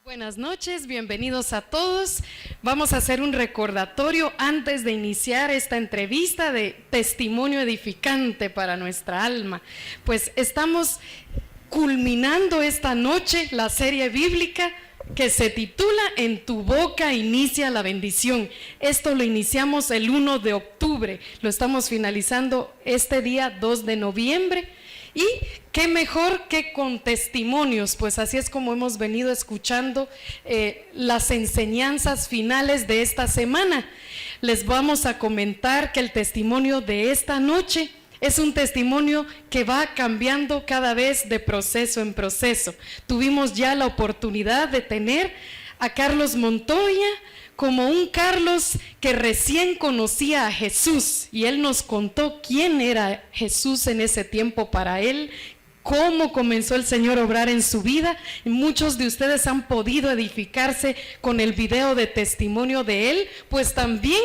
Buenas noches, bienvenidos a todos. Vamos a hacer un recordatorio antes de iniciar esta entrevista de testimonio edificante para nuestra alma. Pues estamos culminando esta noche la serie bíblica que se titula En tu boca inicia la bendición. Esto lo iniciamos el 1 de octubre, lo estamos finalizando este día 2 de noviembre. Y qué mejor que con testimonios, pues así es como hemos venido escuchando las enseñanzas finales de esta semana. Les vamos a comentar que el testimonio de esta noche es un testimonio que va cambiando cada vez de proceso en proceso. Tuvimos ya la oportunidad de tener a Carlos Montoya como un Carlos que recién conocía a Jesús, y él nos contó quién era Jesús en ese tiempo para él, cómo comenzó el Señor a obrar en su vida. Y muchos de ustedes han podido edificarse con el video de testimonio de él, pues también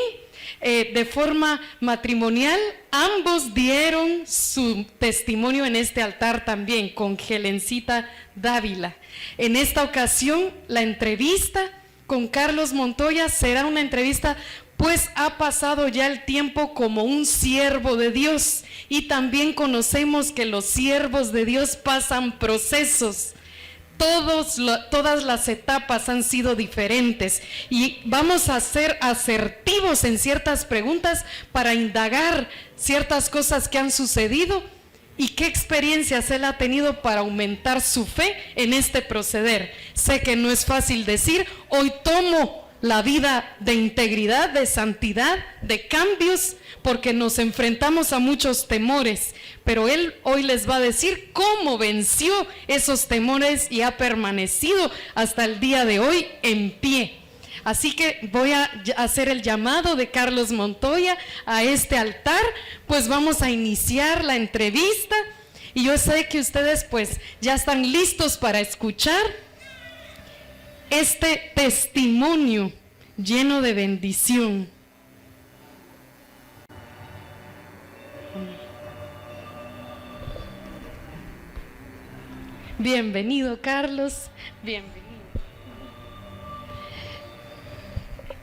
de forma matrimonial ambos dieron su testimonio en este altar también con Helencita Dávila. En esta ocasión la entrevista con Carlos Montoya será una entrevista, pues ha pasado ya el tiempo como un siervo de Dios, y también conocemos que los siervos de Dios pasan procesos. Todas las etapas han sido diferentes, y vamos a ser asertivos en ciertas preguntas para indagar ciertas cosas que han sucedido y qué experiencias él ha tenido para aumentar su fe en este proceder. Sé que no es fácil decir, hoy tomo la vida de integridad, de santidad, de cambios, porque nos enfrentamos a muchos temores, pero él hoy les va a decir cómo venció esos temores y ha permanecido hasta el día de hoy en pie. Así que voy a hacer el llamado de Carlos Montoya a este altar, pues vamos a iniciar la entrevista, y yo sé que ustedes pues ya están listos para escuchar este testimonio lleno de bendición. Bienvenido, Carlos, bienvenido.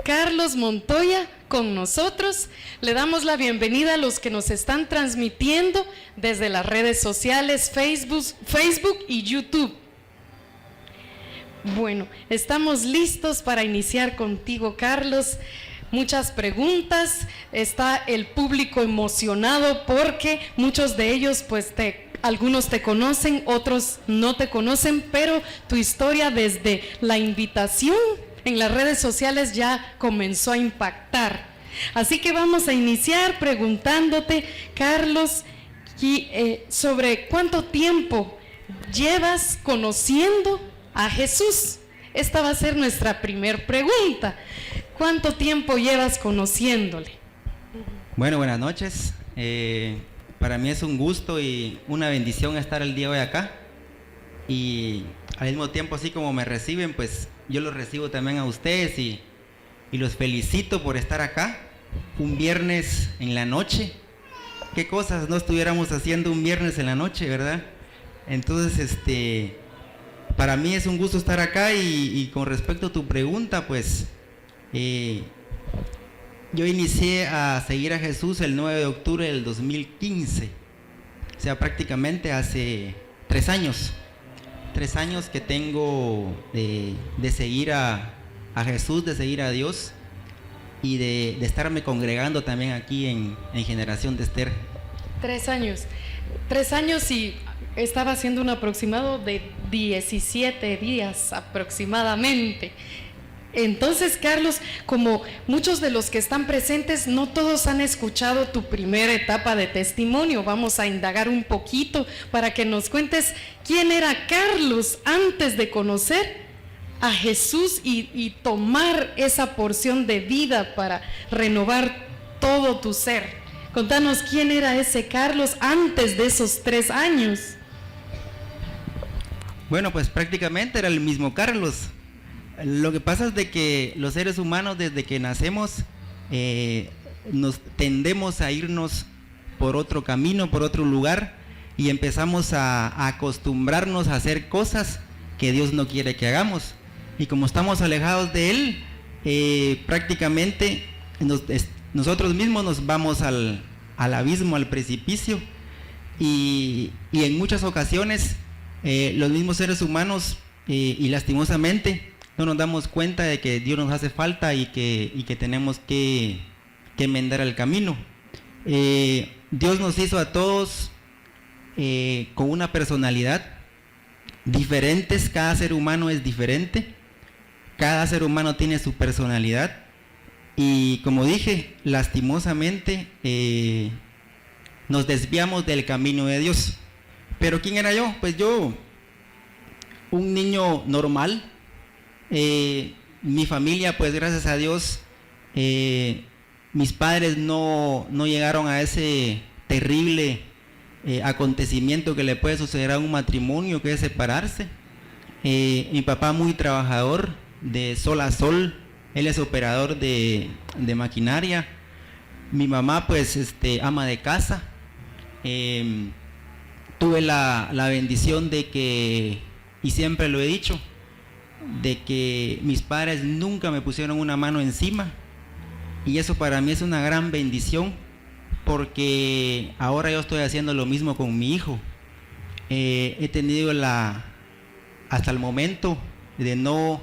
Carlos Montoya con nosotros. Le damos la bienvenida a los que nos están transmitiendo desde las redes sociales, Facebook y YouTube. Bueno, estamos listos para iniciar contigo, Carlos. Muchas preguntas, está el público emocionado porque muchos de ellos pues algunos te conocen, otros no te conocen, pero tu historia desde la invitación en las redes sociales ya comenzó a impactar. Así que vamos a iniciar preguntándote, Carlos, sobre cuánto tiempo llevas conociendo a Jesús. Esta va a ser nuestra primer pregunta. ¿Cuánto tiempo llevas conociéndole? Bueno, buenas noches. Para mí es un gusto y una bendición estar el día de hoy acá. Y al mismo tiempo, así como me reciben, pues yo los recibo también a ustedes y los felicito por estar acá un viernes en la noche. ¿Qué cosas no estuviéramos haciendo un viernes en la noche, verdad? Entonces, para mí es un gusto estar acá y con respecto a tu pregunta, pues yo inicié a seguir a Jesús el 9 de octubre del 2015, o sea, prácticamente hace 3 años. 3 años que tengo de seguir a Jesús, de seguir a Dios y de estarme congregando también aquí en Generación de Esther. 3 años. 3 años y estaba haciendo un aproximado de 17 días aproximadamente. Entonces, Carlos, como muchos de los que están presentes, no todos han escuchado tu primera etapa de testimonio. Vamos a indagar un poquito para que nos cuentes quién era Carlos antes de conocer a Jesús y tomar esa porción de vida para renovar todo tu ser. Contanos quién era ese Carlos antes de esos 3 años. Bueno, pues prácticamente era el mismo Carlos. Lo que pasa es de que los seres humanos desde que nacemos nos tendemos a irnos por otro camino, por otro lugar, y empezamos a acostumbrarnos a hacer cosas que Dios no quiere que hagamos. y como estamos alejados de Él, prácticamente nosotros mismos nos vamos al abismo, al precipicio, y en muchas ocasiones los mismos seres humanos, y lastimosamente no nos damos cuenta de que Dios nos hace falta y que tenemos que enmendar el camino. Dios nos hizo a todos con una personalidad diferentes, cada ser humano es diferente, cada ser humano tiene su personalidad, y como dije, lastimosamente nos desviamos del camino de Dios. Pero ¿quién era yo? Pues yo, un niño normal. Mi familia, pues gracias a Dios, mis padres no llegaron a ese terrible acontecimiento que le puede suceder a un matrimonio, que es separarse. Mi papá muy trabajador, de sol a sol, él es operador de maquinaria. Mi mamá pues ama de casa. Tuve la bendición de que, y siempre lo he dicho, de que mis padres nunca me pusieron una mano encima, y eso para mí es una gran bendición, porque ahora yo estoy haciendo lo mismo con mi hijo. He tenido hasta el momento de no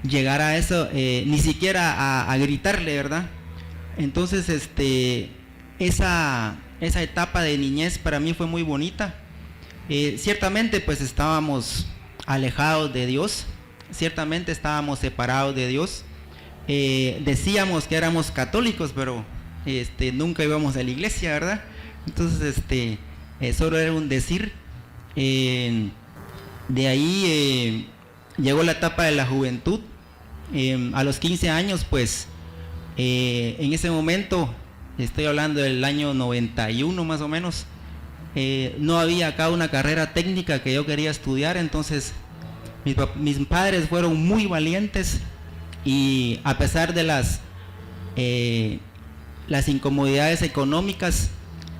llegar a eso, ni siquiera a gritarle, ¿verdad? Entonces esa etapa de niñez para mí fue muy bonita. Ciertamente pues estábamos alejados de Dios, ciertamente estábamos separados de Dios. Decíamos que éramos católicos, pero nunca íbamos a la iglesia, ¿verdad? Entonces solo era un decir. De ahí llegó la etapa de la juventud. A los 15 años pues en ese momento, estoy hablando del año 91 más o menos, no había acá una carrera técnica que yo quería estudiar. Entonces mis padres fueron muy valientes, y a pesar de las incomodidades económicas,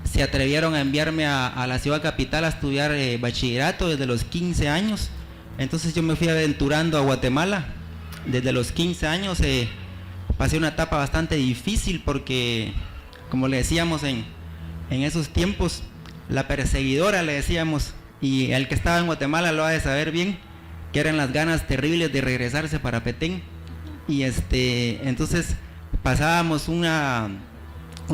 se atrevieron a enviarme a la ciudad capital a estudiar bachillerato desde los 15 años. Entonces yo me fui aventurando a Guatemala. Desde los 15 años pasé una etapa bastante difícil, porque, como le decíamos en esos tiempos, la perseguidora le decíamos, y el que estaba en Guatemala lo ha de saber bien, que eran las ganas terribles de regresarse para Petén. Y entonces pasábamos una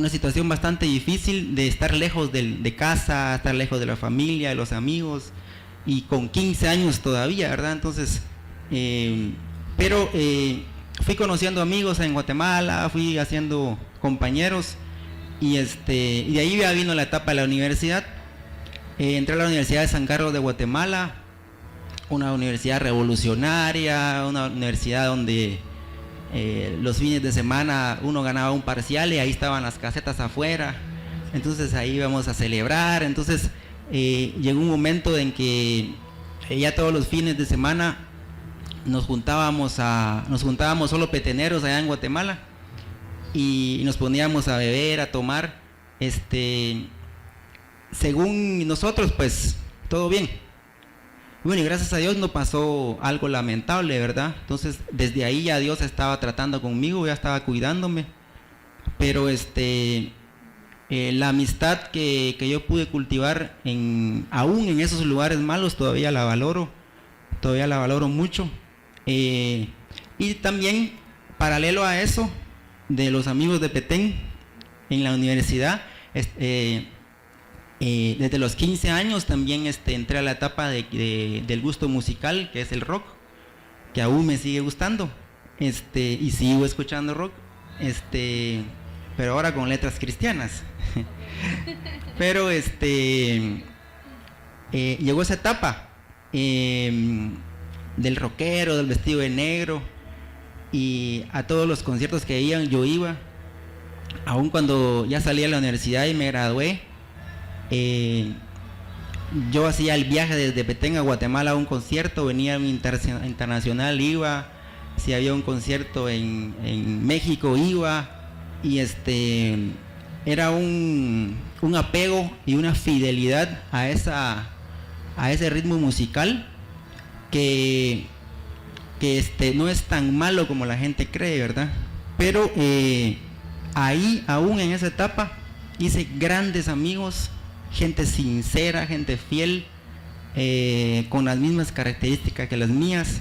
situación bastante difícil de estar lejos de casa, estar lejos de la familia, de los amigos, y con 15 años todavía, ¿verdad? Entonces, pero fui conociendo amigos en Guatemala, fui haciendo compañeros, y de ahí ya vino la etapa de la universidad. Entré a la Universidad de San Carlos de Guatemala, una universidad revolucionaria, una universidad donde los fines de semana uno ganaba un parcial y ahí estaban las casetas afuera, entonces ahí íbamos a celebrar. Entonces llegó un momento en que ya todos los fines de semana nos juntábamos solo peteneros allá en Guatemala, y nos poníamos a beber, a tomar. Según nosotros pues todo bien. Bueno, y gracias a Dios no pasó algo lamentable, ¿verdad? Entonces, desde ahí ya Dios estaba tratando conmigo, ya estaba cuidándome. Pero la amistad que yo pude cultivar aún en esos lugares malos, todavía la valoro mucho. Y también, paralelo a eso, de los amigos de Petén, en la universidad, desde los 15 años también entré a la etapa del gusto musical, que es el rock, que aún me sigue gustando, y sigo escuchando rock, pero ahora con letras cristianas. Pero llegó esa etapa del rockero, del vestido de negro, y a todos los conciertos que yo iba, aún cuando ya salí de la universidad y me gradué. Yo hacía el viaje desde Petén a Guatemala a un concierto, venía a un internacional, iba, si había un concierto en México iba, y era un apego y una fidelidad a ese ritmo musical que no es tan malo como la gente cree, ¿verdad? Pero ahí, aún en esa etapa, hice grandes amigos, gente sincera, gente fiel, con las mismas características que las mías,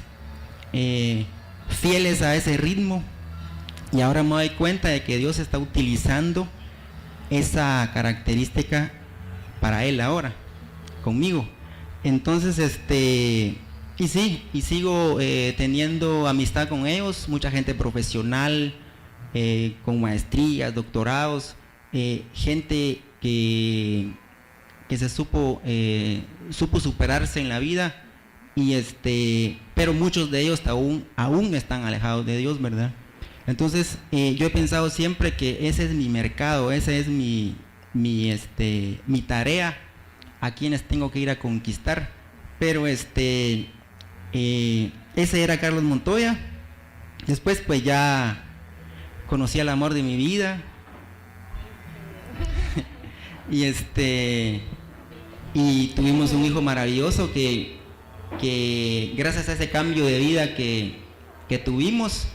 fieles a ese ritmo. Y ahora me doy cuenta de que Dios está utilizando esa característica para Él ahora, conmigo. Entonces, y sigo teniendo amistad con ellos, mucha gente profesional, con maestrías, doctorados, gente que se supo superarse en la vida, pero muchos de ellos aún están alejados de Dios, ¿verdad? Entonces, yo he pensado siempre que ese es mi mercado, esa es mi tarea, a quienes tengo que ir a conquistar. Pero ese era Carlos Montoya. Después pues ya conocí al amor de mi vida. y tuvimos un hijo maravilloso que gracias a ese cambio de vida que tuvimos,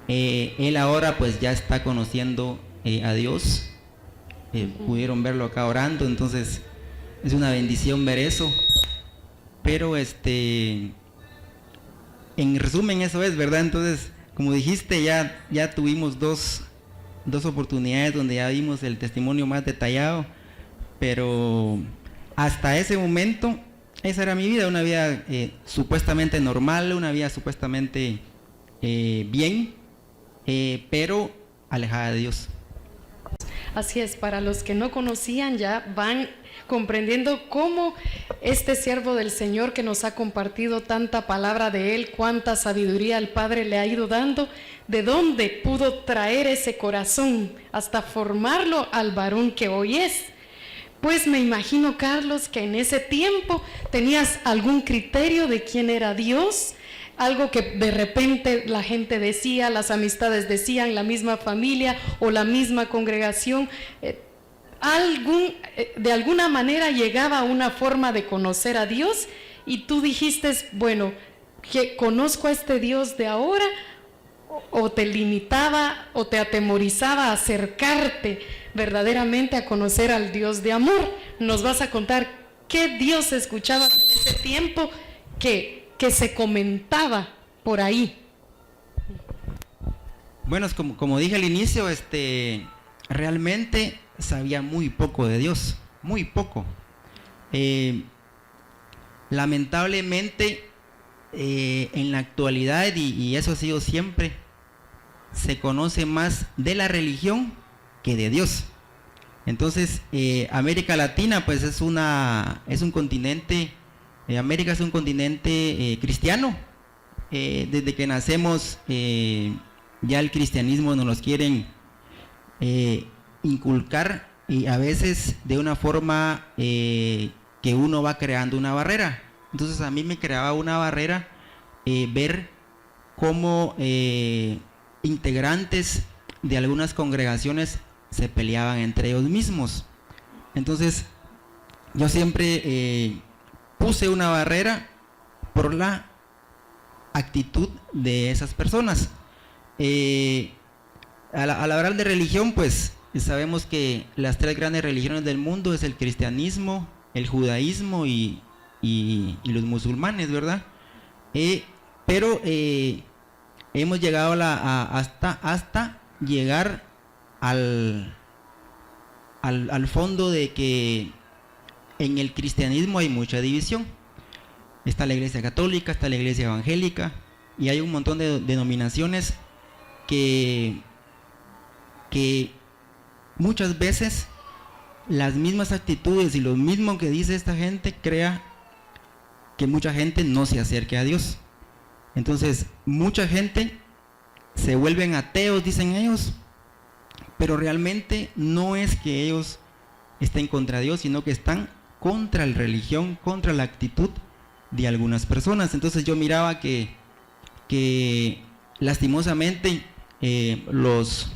él ahora pues ya está conociendo a Dios. Pudieron verlo acá orando, entonces es una bendición ver eso. Pero en resumen eso es, ¿verdad? Entonces, como dijiste, ya tuvimos dos oportunidades donde ya vimos el testimonio más detallado, pero hasta ese momento esa era mi vida, una vida supuestamente normal, una vida supuestamente bien, pero alejada de Dios. Así es, para los que no conocían ya van comprendiendo cómo este siervo del Señor que nos ha compartido tanta palabra de Él, cuánta sabiduría el Padre le ha ido dando, de dónde pudo traer ese corazón hasta formarlo al varón que hoy es. Pues me imagino, Carlos, que en ese tiempo tenías algún criterio de quién era Dios, algo que de repente la gente decía, las amistades decían, la misma familia o la misma congregación, de alguna manera llegaba una forma de conocer a Dios y tú dijiste, bueno, que conozco a este Dios de ahora, o te limitaba o te atemorizaba a acercarte verdaderamente a conocer al Dios de amor. Nos vas a contar qué Dios escuchabas en ese tiempo que se comentaba por ahí. Bueno, como dije al inicio, realmente sabía muy poco de Dios, muy poco. Lamentablemente, en la actualidad, y eso ha sido siempre, se conoce más de la religión que de Dios. Entonces, América Latina pues es un continente, América es un continente cristiano. Desde que nacemos ya el cristianismo nos los quieren inculcar, y a veces de una forma que uno va creando una barrera. Entonces a mí me creaba una barrera ver cómo integrantes de algunas congregaciones se peleaban entre ellos mismos. Entonces yo siempre puse una barrera por la actitud de esas personas. Al hablar de religión, pues sabemos que las tres grandes religiones del mundo es el cristianismo, el judaísmo y los musulmanes, ¿verdad? Pero hemos llegado hasta llegar al fondo de que en el cristianismo hay mucha división. Está la iglesia católica, está la iglesia evangélica, y hay un montón de denominaciones que muchas veces las mismas actitudes y lo mismo que dice esta gente crea que mucha gente no se acerque a Dios. Entonces mucha gente se vuelven ateos, dicen ellos, pero realmente no es que ellos estén contra Dios, sino que están contra la religión, contra la actitud de algunas personas. Entonces yo miraba que lastimosamente los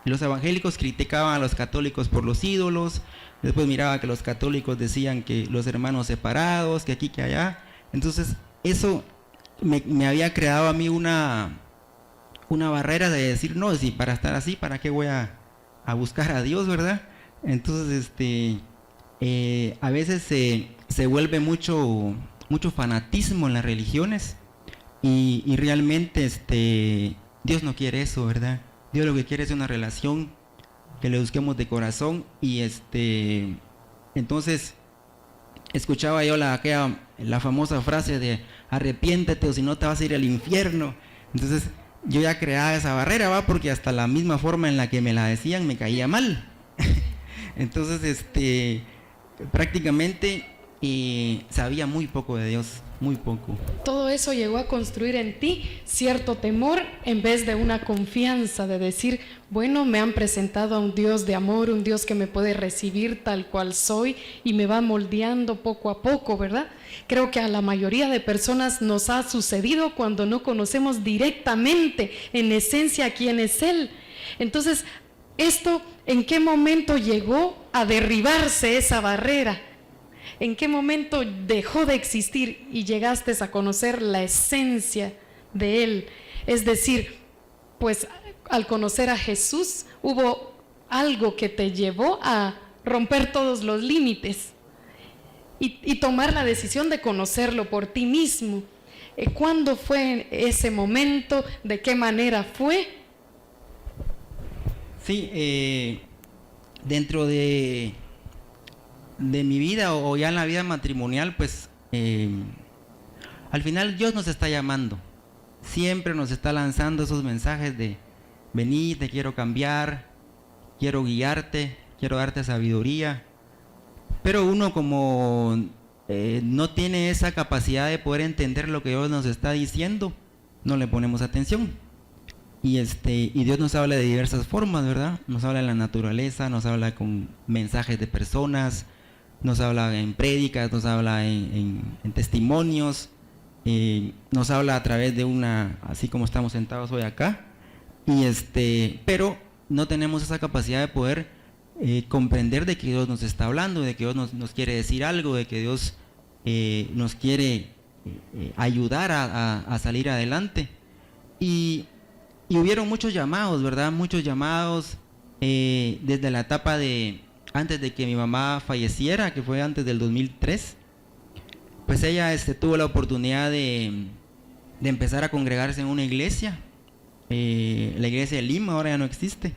evangélicos criticaban a los católicos por los ídolos. Después miraba que los católicos decían que los hermanos separados, que aquí, que allá. Entonces eso me había creado a mí una barrera de decir, no, si para estar así, ¿para qué voy a buscar a Dios, verdad? Entonces, a veces se vuelve mucho fanatismo en las religiones y realmente Dios no quiere eso, ¿verdad? Dios lo que quiere es una relación que le busquemos de corazón y entonces escuchaba yo la famosa frase de arrepiéntete o si no te vas a ir al infierno. Entonces yo ya creaba esa barrera, ¿va? Porque hasta la misma forma en la que me la decían me caía mal. Entonces prácticamente sabía muy poco de Dios, muy poco. Todo eso llegó a construir en ti cierto temor en vez de una confianza de decir, bueno, me han presentado a un Dios de amor, un Dios que me puede recibir tal cual soy y me va moldeando poco a poco, ¿verdad? Creo que a la mayoría de personas nos ha sucedido cuando no conocemos directamente, en esencia, quién es Él. Entonces, ¿esto en qué momento llegó a derribarse esa barrera? ¿En qué momento dejó de existir y llegaste a conocer la esencia de Él? Es decir, pues al conocer a Jesús hubo algo que te llevó a romper todos los límites y tomar la decisión de conocerlo por ti mismo. ¿Cuándo fue ese momento? ¿De qué manera fue? Sí, dentro de mi vida o ya en la vida matrimonial, pues al final Dios nos está llamando, siempre nos está lanzando esos mensajes de vení, te quiero cambiar, quiero guiarte, quiero darte sabiduría, pero uno como no tiene esa capacidad de poder entender lo que Dios nos está diciendo, no le ponemos atención. Y Dios nos habla de diversas formas, ¿verdad? Nos habla en la naturaleza, nos habla con mensajes de personas, nos habla en prédicas, nos habla en testimonios, nos habla a través de así como estamos sentados hoy acá, pero no tenemos esa capacidad de poder comprender de que Dios nos está hablando, de que Dios nos quiere decir algo, de que Dios nos quiere ayudar a salir adelante. Y hubieron muchos llamados, ¿verdad? Muchos llamados desde la etapa antes de que mi mamá falleciera, que fue antes del 2003, pues ella tuvo la oportunidad de empezar a congregarse en una iglesia, la iglesia de Lima, ahora ya no existe.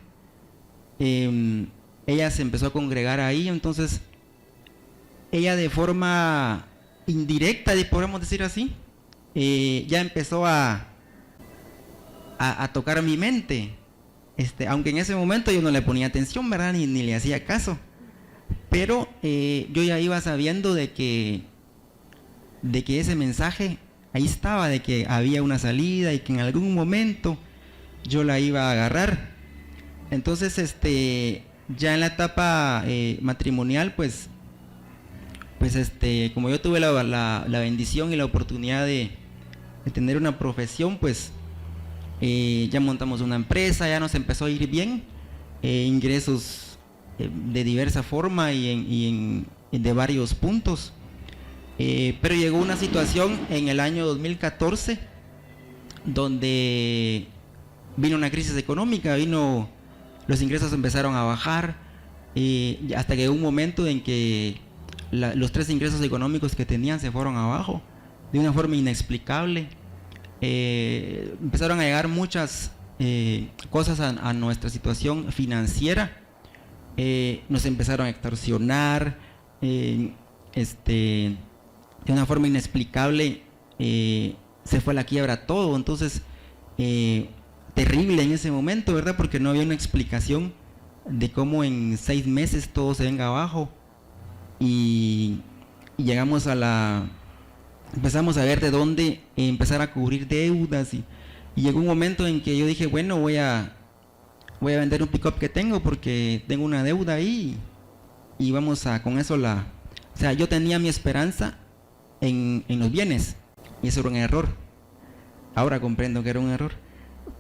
Ella se empezó a congregar ahí, entonces ella de forma indirecta, podemos decir así, ya empezó a tocar mi mente, aunque en ese momento yo no le ponía atención, ¿verdad? Ni le hacía caso, pero yo ya iba sabiendo de que ese mensaje ahí estaba, de que había una salida y que en algún momento yo la iba a agarrar. Entonces ya en la etapa matrimonial, pues como yo tuve la bendición y la oportunidad de tener una profesión, pues ya montamos una empresa, ya nos empezó a ir bien, ingresos de diversa forma y de varios puntos, pero llegó una situación en el año 2014 donde vino una crisis económica, los ingresos empezaron a bajar, hasta que llegó un momento en que los 3 ingresos económicos que tenían se fueron abajo de una forma inexplicable. Empezaron a llegar muchas cosas a nuestra situación financiera, nos empezaron a extorsionar, de una forma inexplicable, se fue a la quiebra todo. Entonces terrible en ese momento, ¿verdad? Porque no había una explicación de cómo en 6 meses todo se venga abajo y llegamos empezamos a ver de dónde empezar a cubrir deudas y llegó un momento en que yo dije, bueno, voy a vender un pick-up que tengo porque tengo una deuda ahí y vamos con eso o sea, yo tenía mi esperanza en los bienes y eso era un error. Ahora comprendo que era un error,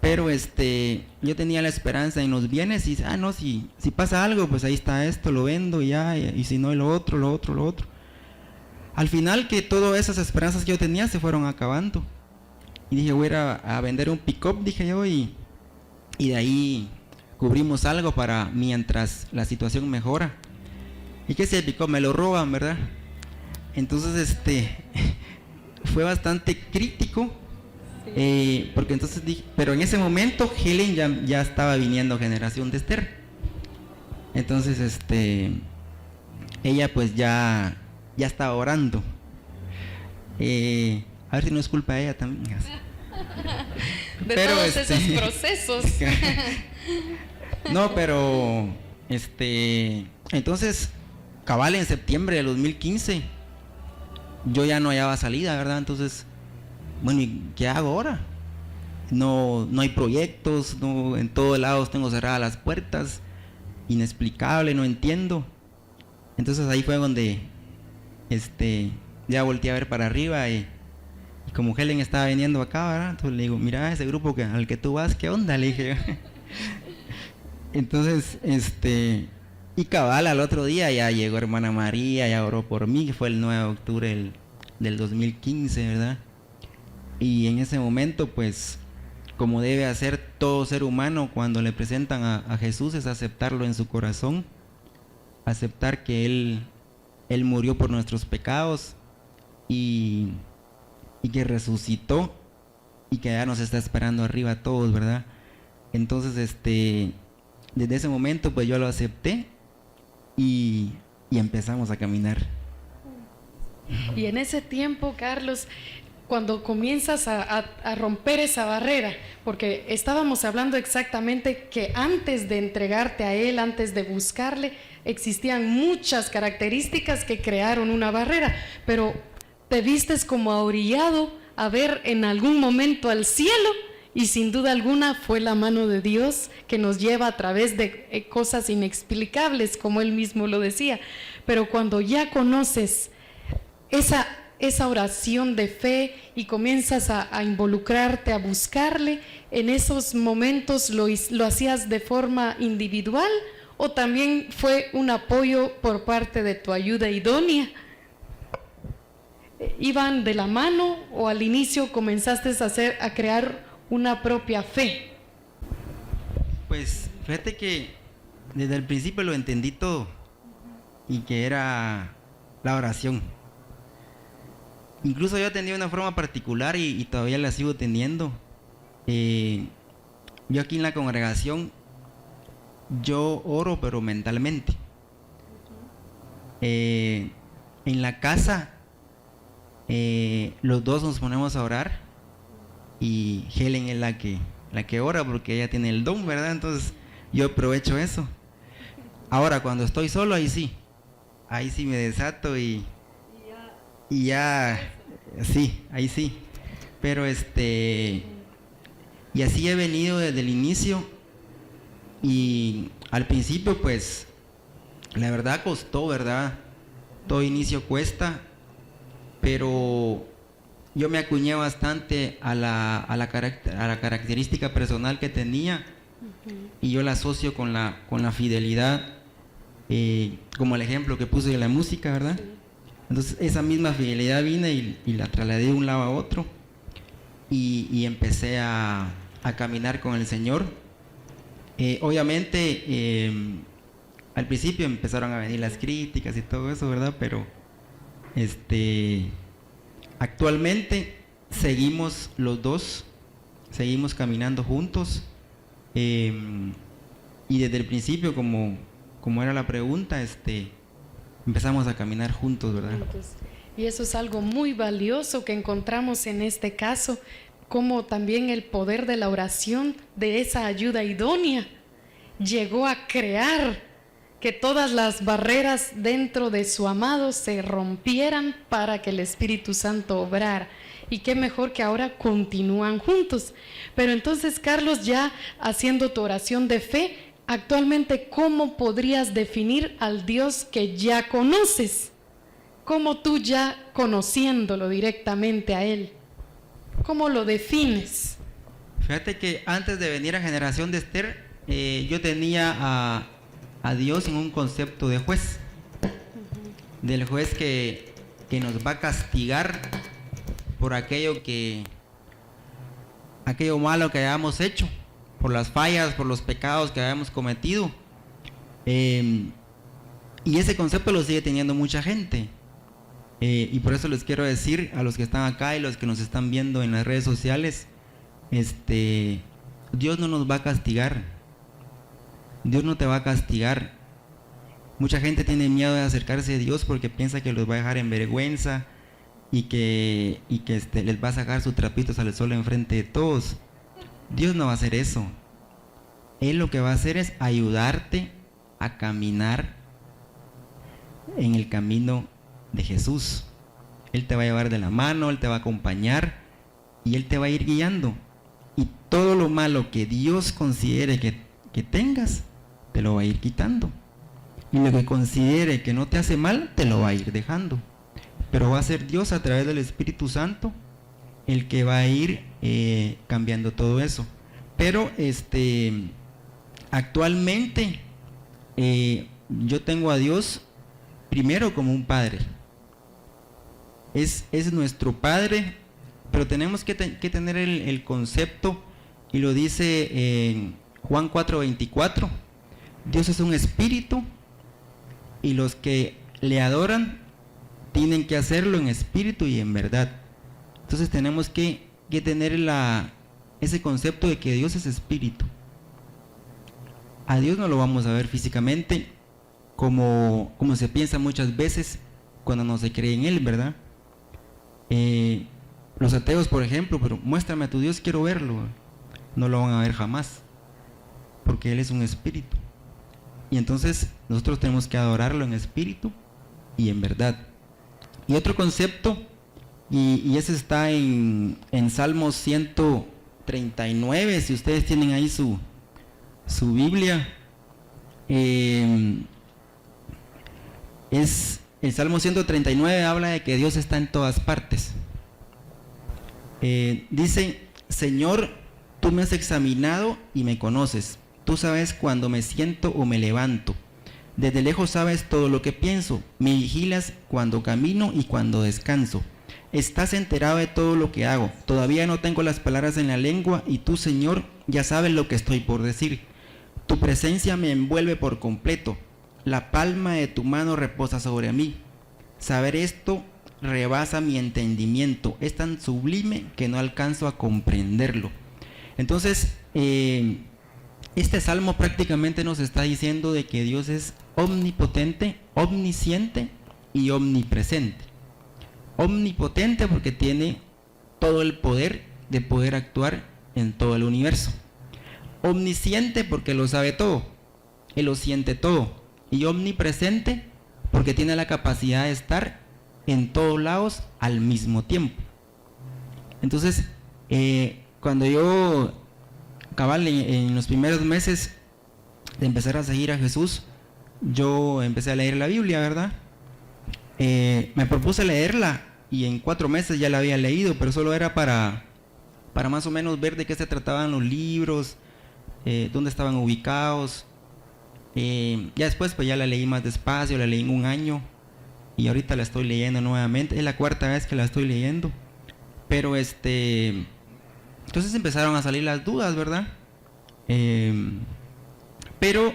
pero yo tenía la esperanza en los bienes y no, si pasa algo, pues ahí está esto, lo vendo ya, y si no, lo otro. Al final que todas esas esperanzas que yo tenía se fueron acabando Y dije, voy a ir a vender un pick-up, dije yo, y de ahí cubrimos algo para mientras la situación mejora. Y que si el pick-up me lo roban, ¿verdad? Entonces, fue bastante crítico, porque entonces dije, pero en ese momento Helen ya estaba viniendo a Generación de Esther. Entonces, ella pues ya estaba orando. A ver si no es culpa de ella también. De pero todos esos procesos. No, pero entonces, cabal en septiembre del 2015, yo ya no hallaba salida, ¿verdad? Entonces, bueno, ¿y qué hago ahora? No hay proyectos, no, en todos lados tengo cerradas las puertas, inexplicable, no entiendo. Entonces ahí fue donde ya volteé a ver para arriba y como Helen estaba viniendo acá, ¿verdad? Entonces le digo, mira ese grupo al que tú vas, ¿qué onda? Le dije. Entonces, y cabal al otro día ya llegó hermana María, ya oró por mí, que fue el 9 de octubre del 2015, ¿verdad? Y en ese momento, pues, como debe hacer todo ser humano cuando le presentan a Jesús, es aceptarlo en su corazón, aceptar que Él murió por nuestros pecados y que resucitó y que ya nos está esperando arriba a todos, ¿verdad? Entonces, desde ese momento, pues yo lo acepté y empezamos a caminar. Y en ese tiempo, Carlos, cuando comienzas a romper esa barrera, porque estábamos hablando exactamente que antes de entregarte a Él, antes de buscarle, existían muchas características que crearon una barrera, pero te vistes como ahorillado a ver en algún momento al cielo, y sin duda alguna fue la mano de Dios que nos lleva a través de cosas inexplicables, como Él mismo lo decía. Pero cuando ya conoces esa oración de fe y comienzas a involucrarte, a buscarle, en esos momentos lo hacías de forma individual, o también fue un apoyo por parte de tu ayuda idónea. ¿Iban de la mano o al inicio comenzaste a crear una propia fe? Pues fíjate que desde el principio lo entendí todo y que era la oración. Incluso yo tenía una forma particular y todavía la sigo teniendo. Yo aquí en la congregación, yo oro pero mentalmente. En la casa, los dos nos ponemos a orar y Helen es la que ora porque ella tiene el don, ¿verdad? Entonces yo aprovecho eso. Ahora cuando estoy solo, ahí sí me desato y ya, sí, ahí sí. Pero y así he venido desde el inicio. Y al principio, pues, la verdad costó, ¿verdad? Todo inicio cuesta, pero yo me acuñé bastante a la característica personal que tenía, y yo la asocio con la fidelidad, como el ejemplo que puse de la música, ¿verdad? Entonces esa misma fidelidad vine y la trasladé de un lado a otro y empecé a caminar con el Señor. Obviamente al principio empezaron a venir las críticas y todo eso, ¿verdad? Pero actualmente seguimos los dos, seguimos caminando juntos, y desde el principio, como era la pregunta, empezamos a caminar juntos, ¿verdad? Y eso es algo muy valioso que encontramos en este caso, como también el poder de la oración, de esa ayuda idónea, llegó a crear que todas las barreras dentro de su amado se rompieran para que el Espíritu Santo obrara. Y qué mejor que ahora continúan juntos. Pero entonces, Carlos, ya haciendo tu oración de fe, actualmente, ¿cómo podrías definir al Dios que ya conoces? ¿Cómo tú ya conociéndolo directamente a Él? ¿Cómo lo defines? Fíjate que antes de venir a Generación de Esther, yo tenía a Dios en un concepto de juez. Del juez que nos va a castigar por aquello que aquello malo que hayamos hecho, por las fallas, por los pecados que hayamos cometido. Y ese concepto lo sigue teniendo mucha gente. Y por eso les quiero decir a los que están acá y los que nos están viendo en las redes sociales, Dios no nos va a castigar. Dios no te va a castigar. Mucha gente tiene miedo de acercarse a Dios porque piensa que los va a dejar en vergüenza y que les va a sacar sus trapitos al sol enfrente de todos. Dios no va a hacer eso. Él lo que va a hacer es ayudarte a caminar en el camino de Jesús. Él te va a llevar de la mano, Él te va a acompañar y Él te va a ir guiando. Y todo lo malo que Dios considere que tengas, te lo va a ir quitando. Y lo que considere que no te hace mal, te lo va a ir dejando. Pero va a ser Dios a través del Espíritu Santo el que va a ir cambiando todo eso. Pero actualmente yo tengo a Dios primero como un Padre. Es nuestro Padre, pero tenemos que tener el concepto, y lo dice en Juan 4:24, Dios es un espíritu y los que le adoran tienen que hacerlo en espíritu y en verdad. Entonces tenemos que tener ese concepto de que Dios es espíritu. A Dios no lo vamos a ver físicamente como se piensa muchas veces cuando no se cree en Él, ¿verdad? Los ateos, por ejemplo, pero muéstrame a tu Dios, quiero verlo. No lo van a ver jamás, porque Él es un espíritu. Y entonces nosotros tenemos que adorarlo en espíritu y en verdad. Y otro concepto, y ese está en Salmos 139, si ustedes tienen ahí su Biblia, es el Salmo 139, habla de que Dios está en todas partes. Dice: Señor, tú me has examinado y me conoces. Tú sabes cuando me siento o me levanto. Desde lejos sabes todo lo que pienso. Me vigilas cuando camino y cuando descanso. Estás enterado de todo lo que hago. Todavía no tengo las palabras en la lengua y tú, Señor, ya sabes lo que estoy por decir. Tu presencia me envuelve por completo. La palma de tu mano reposa sobre mí. Saber esto rebasa mi entendimiento. Es tan sublime que no alcanzo a comprenderlo. Entonces, este salmo prácticamente nos está diciendo de que Dios es omnipotente, omnisciente y omnipresente. Omnipotente porque tiene todo el poder de poder actuar en todo el universo. Omnisciente porque lo sabe todo, Él lo siente todo. Y omnipresente porque tiene la capacidad de estar en todos lados al mismo tiempo. Entonces, cuando yo cabal en los primeros meses de empezar a seguir a Jesús, yo empecé a leer la Biblia, ¿verdad? Me propuse leerla y en 4 meses ya la había leído, pero solo era para más o menos ver de qué se trataban los libros, dónde estaban ubicados. Ya después pues ya la leí más despacio, la leí en 1 año y ahorita la estoy leyendo nuevamente. Es la 4ª vez que la estoy leyendo, pero entonces empezaron a salir las dudas, ¿verdad? Pero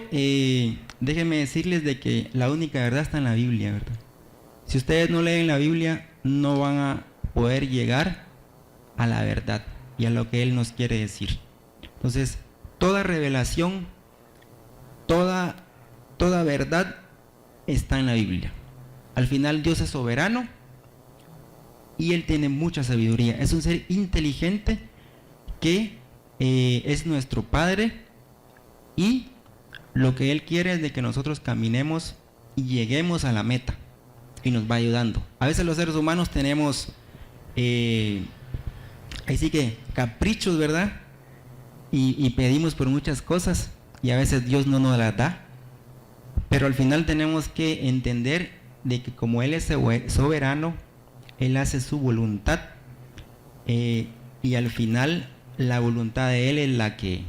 déjenme decirles de que la única verdad está en la Biblia, ¿verdad? Si ustedes no leen la Biblia, no van a poder llegar a la verdad y a lo que Él nos quiere decir. Entonces, toda revelación, toda verdad está en la Biblia. Al final Dios es soberano y Él tiene mucha sabiduría. Es un ser inteligente que es nuestro Padre, y lo que Él quiere es de que nosotros caminemos y lleguemos a la meta, y nos va ayudando. A veces los seres humanos tenemos ahí sí que caprichos, ¿verdad? Y pedimos por muchas cosas y a veces Dios no nos las da, pero al final tenemos que entender de que como Él es soberano, Él hace su voluntad, y al final la voluntad de Él es la que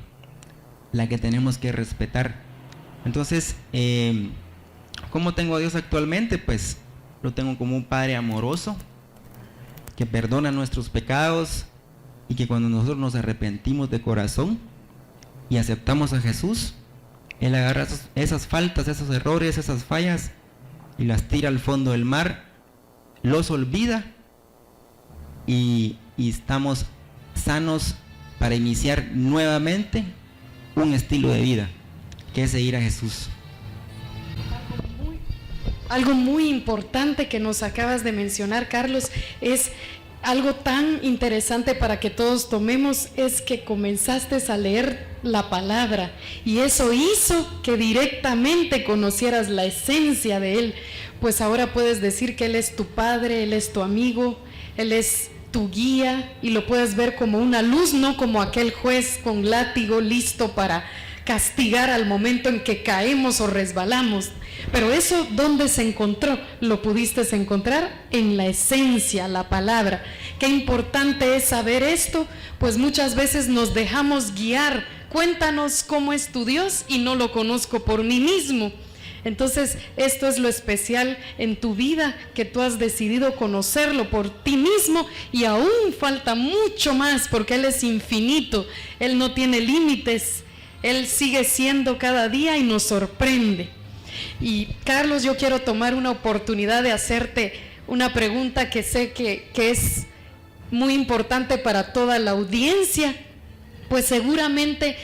tenemos que respetar. Entonces, ¿cómo tengo a Dios actualmente? Pues lo tengo como un Padre amoroso que perdona nuestros pecados, y que cuando nosotros nos arrepentimos de corazón y aceptamos a Jesús, Él agarra esas faltas, esos errores, esas fallas y las tira al fondo del mar, los olvida y estamos sanos para iniciar nuevamente un estilo de vida, que es seguir a Jesús. Algo muy importante que nos acabas de mencionar, Carlos, es algo tan interesante para que todos tomemos, es que comenzaste a leer la palabra y eso hizo que directamente conocieras la esencia de Él, pues ahora puedes decir que Él es tu Padre, Él es tu amigo, Él es tu guía y lo puedes ver como una luz, no como aquel juez con látigo listo para castigar al momento en que caemos o resbalamos. Pero eso, ¿dónde se encontró? Lo pudiste encontrar en la esencia, la palabra. Qué importante es saber esto, pues muchas veces nos dejamos guiar. Cuéntanos cómo es tu Dios y no lo conozco por mí mismo. Entonces, esto es lo especial en tu vida, que tú has decidido conocerlo por ti mismo y aún falta mucho más porque Él es infinito, Él no tiene límites, Él sigue siendo cada día y nos sorprende. Y Carlos, yo quiero tomar una oportunidad de hacerte una pregunta que sé que es muy importante para toda la audiencia, pues seguramente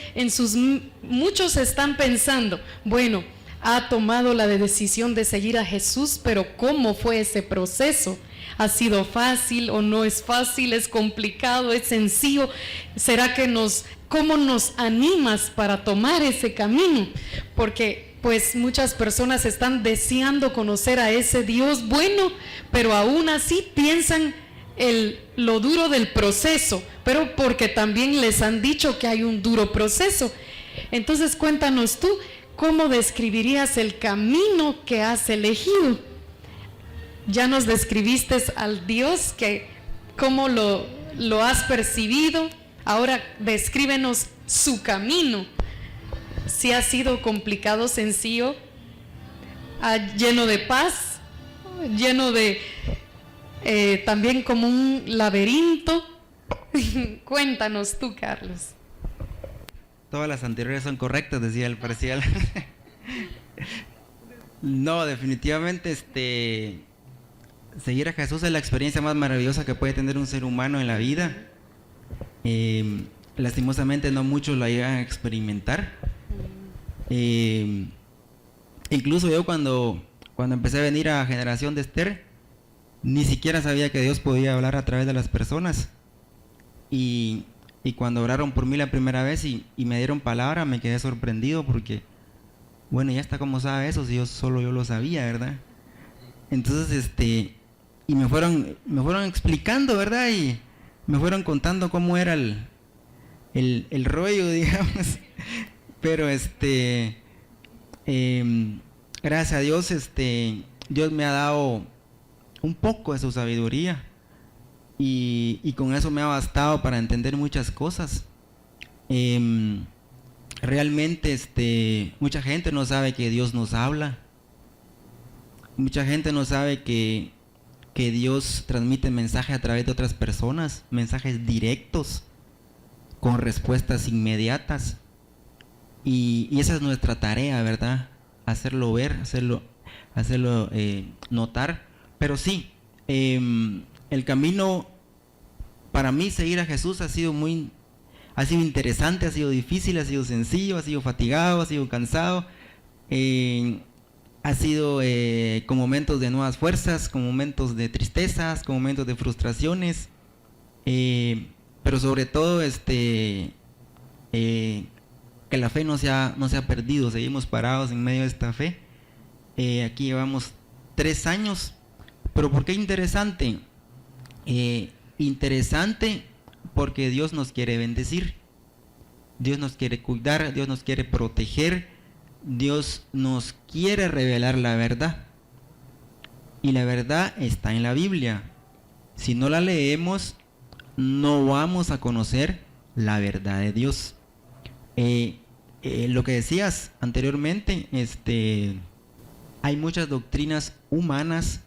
muchos están pensando, bueno, ha tomado la decisión de seguir a Jesús, pero ¿cómo fue ese proceso? ¿Ha sido fácil o no es fácil? ¿Es complicado? ¿Es sencillo? ¿Será que cómo nos animas para tomar ese camino? Porque pues muchas personas están deseando conocer a ese Dios bueno, pero aún así piensan lo duro del proceso, pero porque también les han dicho que hay un duro proceso. Entonces cuéntanos tú, ¿cómo describirías el camino que has elegido? Ya nos describiste al Dios, cómo lo has percibido. Ahora descríbenos su camino. Si ha sido complicado, sencillo, lleno de paz, lleno de también como un laberinto. Cuéntanos tú, Carlos. Todas las anteriores son correctas, decía el parcial. No, definitivamente seguir a Jesús es la experiencia más maravillosa que puede tener un ser humano en la vida. Lastimosamente no muchos la llegan a experimentar. Incluso yo cuando empecé a venir a Generación de Esther, ni siquiera sabía que Dios podía hablar a través de las personas. Y cuando oraron por mí la primera vez y me dieron palabra, me quedé sorprendido porque, bueno, ya está, como sabe eso, si yo lo sabía, ¿verdad? Entonces, y me fueron explicando, ¿verdad? Y me fueron contando cómo era el rollo, digamos. Pero gracias a Dios, Dios me ha dado un poco de su sabiduría. Y con eso me ha bastado para entender muchas cosas. Realmente mucha gente no sabe que Dios nos habla. Mucha gente no sabe que Dios transmite mensajes a través de otras personas, mensajes directos, con respuestas inmediatas. Y esa es nuestra tarea, ¿verdad? Hacerlo ver, hacerlo notar. Pero sí, el camino para mí, seguir a Jesús, ha sido interesante, ha sido difícil, ha sido sencillo, ha sido fatigado, ha sido cansado, ha sido con momentos de nuevas fuerzas, con momentos de tristezas, con momentos de frustraciones, pero sobre todo que la fe no se ha perdido, seguimos parados en medio de esta fe. Aquí llevamos 3 años. Pero ¿por qué interesante? Interesante porque Dios nos quiere bendecir, Dios nos quiere cuidar, Dios nos quiere proteger, Dios nos quiere revelar la verdad. Y la verdad está en la Biblia. Si no la leemos, no vamos a conocer la verdad de Dios. Lo que decías anteriormente, hay muchas doctrinas humanas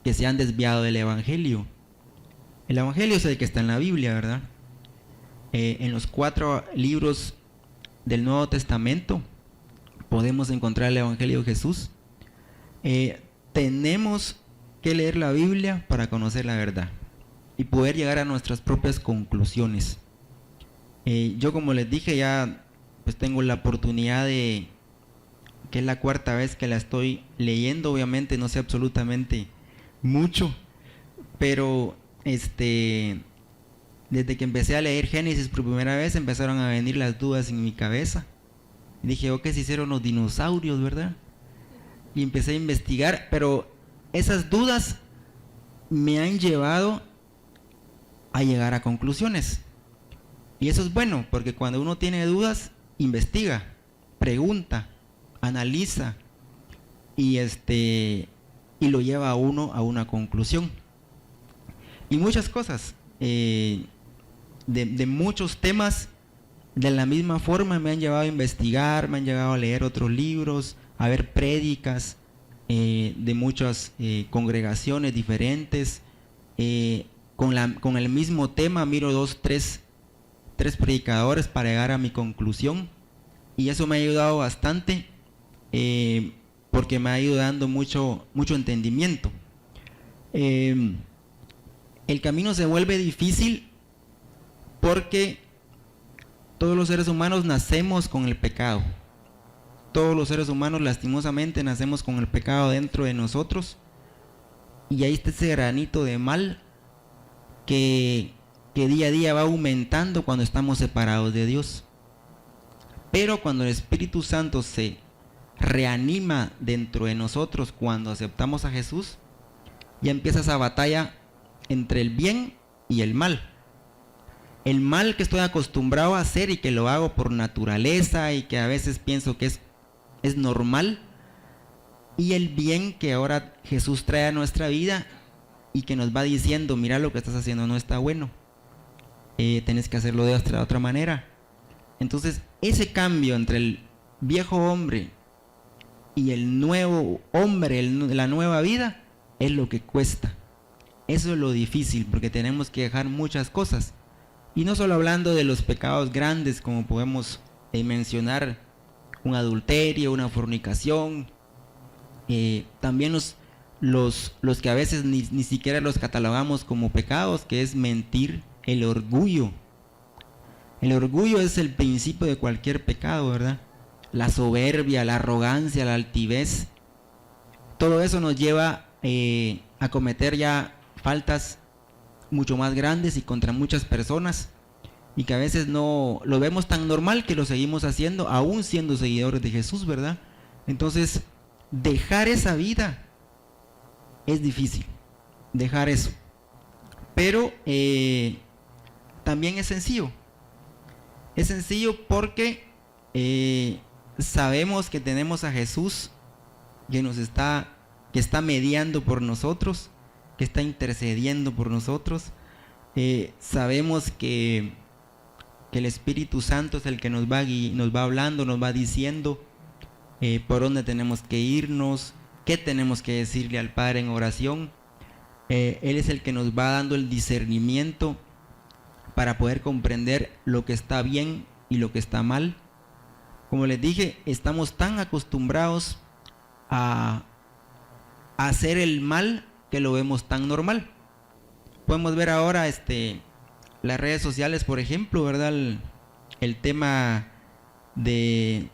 que se han desviado del Evangelio. El Evangelio es el que está en la Biblia, ¿verdad? En los 4 libros del Nuevo Testamento podemos encontrar el Evangelio de Jesús. Tenemos que leer la Biblia para conocer la verdad y poder llegar a nuestras propias conclusiones. Yo, como les dije, ya pues tengo la oportunidad de, que es la 4ª vez que la estoy leyendo. Obviamente no sé absolutamente mucho, pero desde que empecé a leer Génesis por primera vez empezaron a venir las dudas en mi cabeza. Y dije, ¿qué se hicieron los dinosaurios, verdad? Y empecé a investigar, pero esas dudas me han llevado a llegar a conclusiones. Y eso es bueno, porque cuando uno tiene dudas, investiga, pregunta, analiza y lo lleva a uno a una conclusión. Y muchas cosas, de muchos temas, de la misma forma me han llevado a investigar, me han llevado a leer otros libros, a ver prédicas de muchas congregaciones diferentes. Con el mismo tema miro 2, 3 predicadores para llegar a mi conclusión, y eso me ha ayudado bastante porque me ha ido dando mucho entendimiento. El camino se vuelve difícil porque todos los seres humanos nacemos con el pecado. Todos los seres humanos lastimosamente nacemos con el pecado dentro de nosotros, y ahí está ese granito de mal que día a día va aumentando cuando estamos separados de Dios. Pero cuando el Espíritu Santo se reanima dentro de nosotros, cuando aceptamos a Jesús, ya empieza esa batalla entre el bien y el mal. El mal que estoy acostumbrado a hacer y que lo hago por naturaleza y que a veces pienso que es normal, y el bien que ahora Jesús trae a nuestra vida y que nos va diciendo, mira, lo que estás haciendo no está bueno, tenés que hacerlo de otra manera. Entonces ese cambio entre el viejo hombre y el nuevo hombre, la nueva vida, es lo que cuesta. Eso es lo difícil, porque tenemos que dejar muchas cosas, y no solo hablando de los pecados grandes, como podemos mencionar un adulterio, una fornicación, también los que a veces ni siquiera los catalogamos como pecados, que es mentir, el orgullo. El orgullo es el principio de cualquier pecado, ¿verdad? La soberbia, la arrogancia, la altivez, todo eso nos lleva a cometer ya faltas mucho más grandes y contra muchas personas, y que a veces no lo vemos tan normal que lo seguimos haciendo, aún siendo seguidores de Jesús, ¿verdad? Entonces, dejar esa vida es difícil, dejar eso, pero también es sencillo. Es sencillo porque sabemos que tenemos a Jesús que está mediando por nosotros, que está intercediendo por nosotros. Sabemos que el Espíritu Santo es el que nos va hablando, nos va diciendo por dónde tenemos que irnos, qué tenemos que decirle al Padre en oración. Él es el que nos va dando el discernimiento para poder comprender lo que está bien y lo que está mal. Como les dije, estamos tan acostumbrados a hacer el mal que lo vemos tan normal. Podemos ver ahora las redes sociales, por ejemplo, ¿verdad? El tema de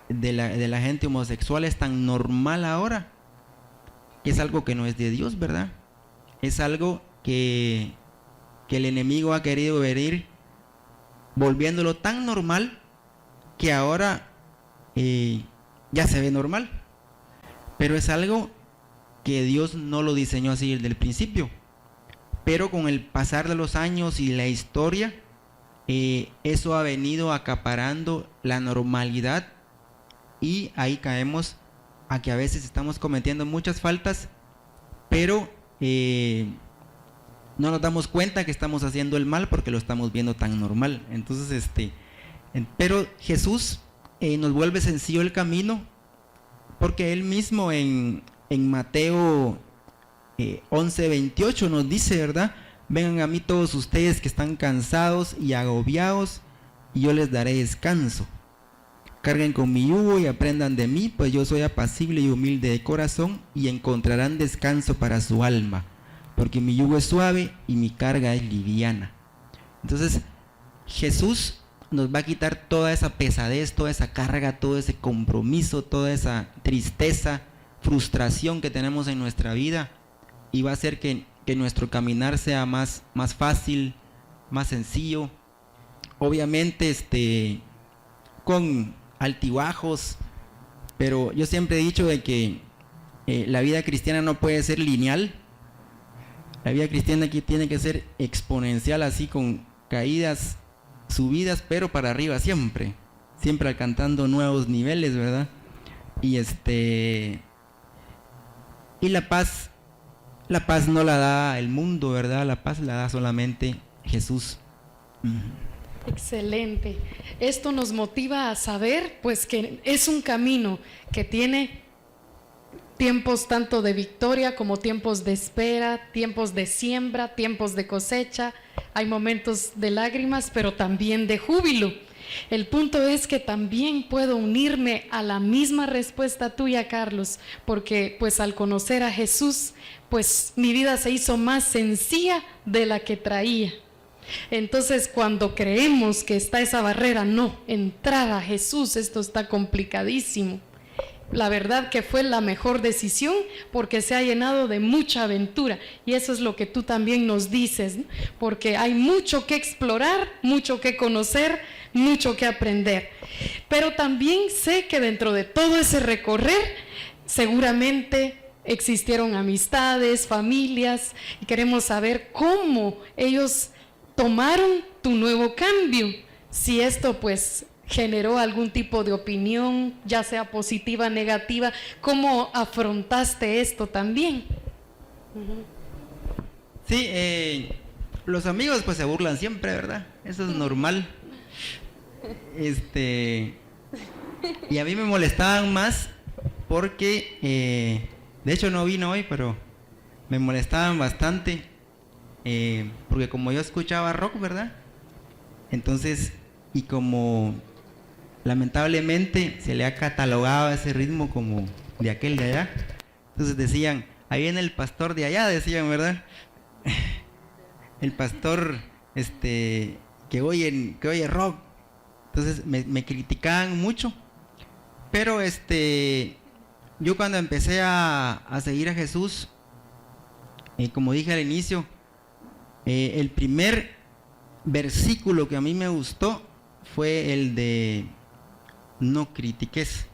la gente homosexual es tan normal ahora, que es algo que no es de Dios, ¿verdad? Es algo que el enemigo ha querido venir volviéndolo tan normal que ahora ya se ve normal. Pero es algo que Dios no lo diseñó así desde el principio. Pero con el pasar de los años y la historia, eso ha venido acaparando la normalidad, y ahí caemos a que a veces estamos cometiendo muchas faltas, pero no nos damos cuenta que estamos haciendo el mal porque lo estamos viendo tan normal. Entonces, pero Jesús nos vuelve sencillo el camino, porque Él mismo en Mateo 11:28 nos dice, ¿verdad? vengan a mí todos ustedes que están cansados y agobiados, y yo les daré descanso. Carguen con mi yugo y aprendan de mí, pues yo soy apacible y humilde de corazón, y encontrarán descanso para su alma, porque mi yugo es suave y mi carga es liviana. Entonces, Jesús nos va a quitar toda esa pesadez, toda esa carga, todo ese compromiso, toda esa tristeza, frustración que tenemos en nuestra vida, y va a hacer que nuestro caminar sea más fácil, más sencillo. Obviamente con altibajos, pero yo siempre he dicho de que la vida cristiana no puede ser lineal. La vida cristiana aquí tiene que ser exponencial, así con caídas, subidas, pero para arriba siempre alcanzando nuevos niveles, ¿verdad? Y la paz no la da el mundo, ¿verdad? La paz la da solamente Jesús. Excelente. Esto nos motiva a saber, pues, que es un camino que tiene tiempos tanto de victoria como tiempos de espera, tiempos de siembra, tiempos de cosecha. Hay momentos de lágrimas, pero también de júbilo. El punto es que también puedo unirme a la misma respuesta tuya, Carlos, porque pues al conocer a Jesús, pues mi vida se hizo más sencilla de la que traía. Entonces, cuando creemos que está esa barrera, no, entrar a Jesús, esto está complicadísimo. La verdad que fue la mejor decisión porque se ha llenado de mucha aventura, y eso es lo que tú también nos dices, ¿no? Porque hay mucho que explorar, mucho que conocer, mucho que aprender. Pero también sé que dentro de todo ese recorrer seguramente existieron amistades, familias, y queremos saber cómo ellos tomaron tu nuevo cambio, si esto pues generó algún tipo de opinión, ya sea positiva, negativa. ¿Cómo afrontaste esto también? Sí, los amigos pues se burlan siempre, ¿verdad? Eso es normal. Y a mí me molestaban más porque, de hecho no vino hoy, pero me molestaban bastante, porque como yo escuchaba rock, ¿verdad? Entonces, y como lamentablemente se le ha catalogado ese ritmo como de aquel de allá, entonces decían, ahí viene el pastor de allá, decían, ¿verdad? El pastor que oye rock. Entonces me criticaban mucho, pero yo cuando empecé a seguir a Jesús, como dije al inicio, el primer versículo que a mí me gustó fue el de no critiques,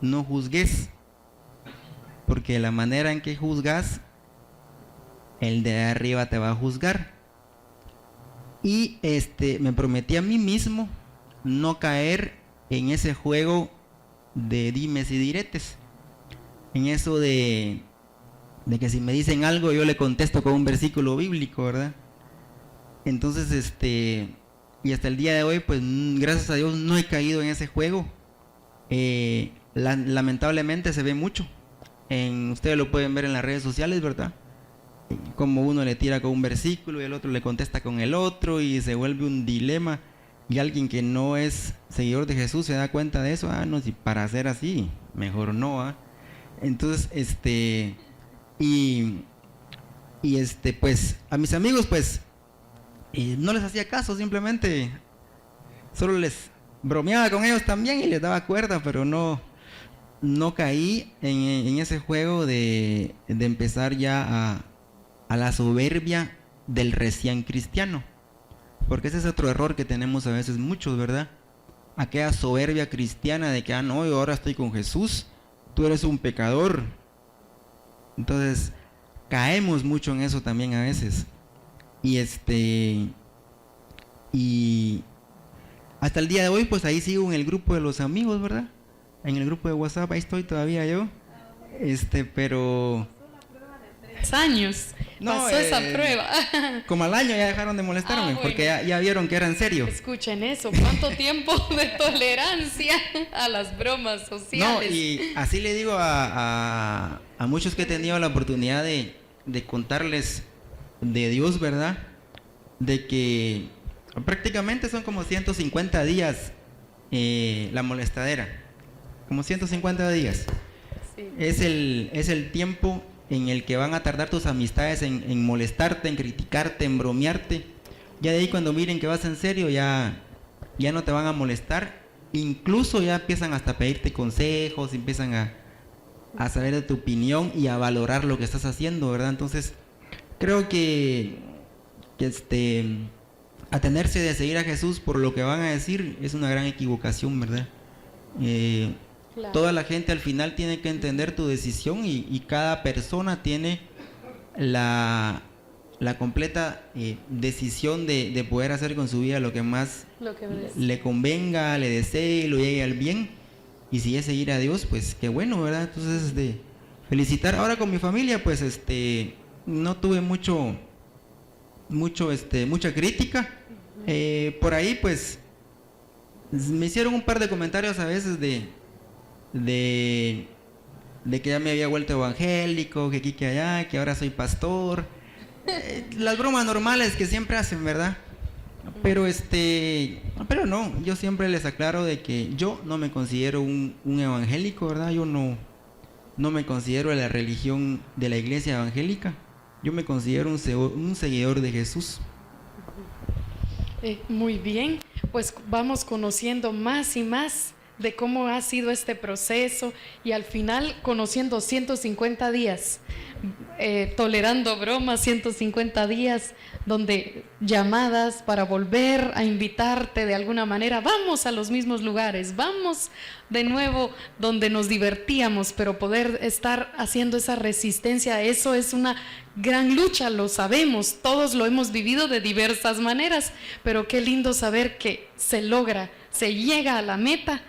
no juzgues, porque la manera en que juzgas, el de arriba te va a juzgar. Y me prometí a mí mismo no caer en ese juego de dimes y diretes, en eso de que si me dicen algo yo le contesto con un versículo bíblico, ¿verdad? Entonces y hasta el día de hoy pues gracias a Dios no he caído en ese juego. Lamentablemente se ve mucho, ustedes lo pueden ver en las redes sociales, ¿verdad? Como uno le tira con un versículo y el otro le contesta con el otro, y se vuelve un dilema, y alguien que no es seguidor de Jesús se da cuenta de eso. No, si para hacer así mejor no, entonces pues a mis amigos pues no les hacía caso, simplemente solo les bromeaba con ellos también y les daba cuerda, pero no caí en ese juego de empezar ya a la soberbia del recién cristiano, porque ese es otro error que tenemos a veces muchos, ¿verdad? Aquella soberbia cristiana de que no, yo ahora estoy con Jesús, tú eres un pecador. Entonces caemos mucho en eso también a veces, y hasta el día de hoy pues ahí sigo en el grupo de los amigos, ¿verdad? En el grupo de WhatsApp, ahí estoy todavía yo, pero 3 años pasó esa prueba. Como al año ya dejaron de molestarme, bueno, porque ya vieron que era en serio. Escuchen eso, ¿cuánto tiempo de tolerancia a las bromas sociales? No, y así le digo a muchos que he tenido la oportunidad de contarles de Dios, ¿verdad? De que prácticamente son como 150 días la molestadera, como 150 días. Sí. Es el tiempo en el que van a tardar tus amistades en molestarte, en criticarte, en bromearte. Ya de ahí cuando miren que vas en serio, ya no te van a molestar. Incluso ya empiezan hasta a pedirte consejos, empiezan a saber de tu opinión y a valorar lo que estás haciendo, ¿verdad? Entonces, creo que atenerse de seguir a Jesús por lo que van a decir es una gran equivocación, ¿verdad? Claro. Toda la gente al final tiene que entender tu decisión y cada persona tiene la completa decisión de poder hacer con su vida lo que más le convenga, le desee, lo llegue al bien. Y si es seguir a Dios, pues qué bueno, ¿verdad? Entonces, felicitar. Ahora con mi familia, pues no tuve mucha crítica. Por ahí, pues me hicieron un par de comentarios a veces de que ya me había vuelto evangélico, que aquí, que allá, que ahora soy pastor. Las bromas normales que siempre hacen, ¿verdad? Pero no, yo siempre les aclaro de que yo no me considero un evangélico, ¿verdad? Yo no me considero de la religión de la iglesia evangélica. Yo me considero un seguidor de Jesús. Muy bien, pues vamos conociendo más y más de cómo ha sido este proceso y al final conociendo 150 días, tolerando bromas, 150 días donde llamadas para volver a invitarte de alguna manera, vamos a los mismos lugares, vamos de nuevo donde nos divertíamos, pero poder estar haciendo esa resistencia, eso es una gran lucha, lo sabemos, todos lo hemos vivido de diversas maneras, pero qué lindo saber que se logra, se llega a la meta.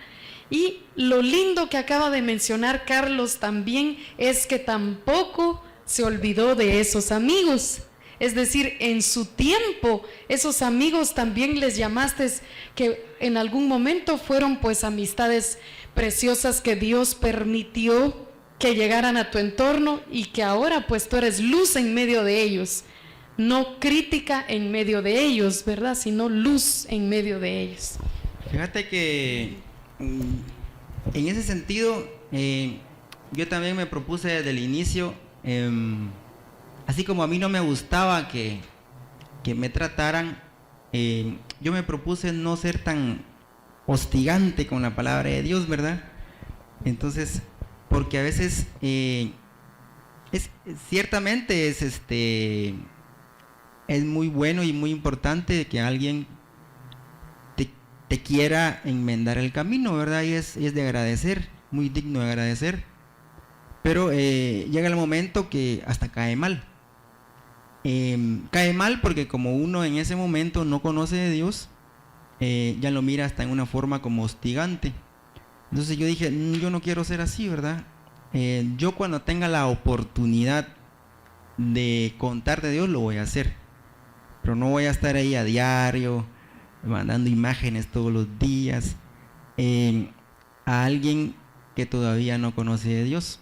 Y lo lindo que acaba de mencionar Carlos también es que tampoco se olvidó de esos amigos. Es decir, en su tiempo, esos amigos también les llamaste que en algún momento fueron pues amistades preciosas que Dios permitió que llegaran a tu entorno y que ahora pues tú eres luz en medio de ellos. No crítica en medio de ellos, ¿verdad? Sino luz en medio de ellos. Fíjate que en ese sentido, yo también me propuse desde el inicio, así como a mí no me gustaba que me trataran, yo me propuse no ser tan hostigante con la palabra de Dios, ¿verdad? Entonces, porque a veces, ciertamente es muy bueno y muy importante que alguien te quiera enmendar el camino, ¿verdad? Y es de agradecer, muy digno de agradecer. Pero llega el momento que hasta cae mal. Cae mal porque como uno en ese momento no conoce de Dios, ya lo mira hasta en una forma como hostigante. Entonces yo dije, yo no quiero ser así, ¿verdad? Yo cuando tenga la oportunidad de contar de Dios, lo voy a hacer. Pero no voy a estar ahí a diario mandando imágenes todos los días a alguien que todavía no conoce de Dios.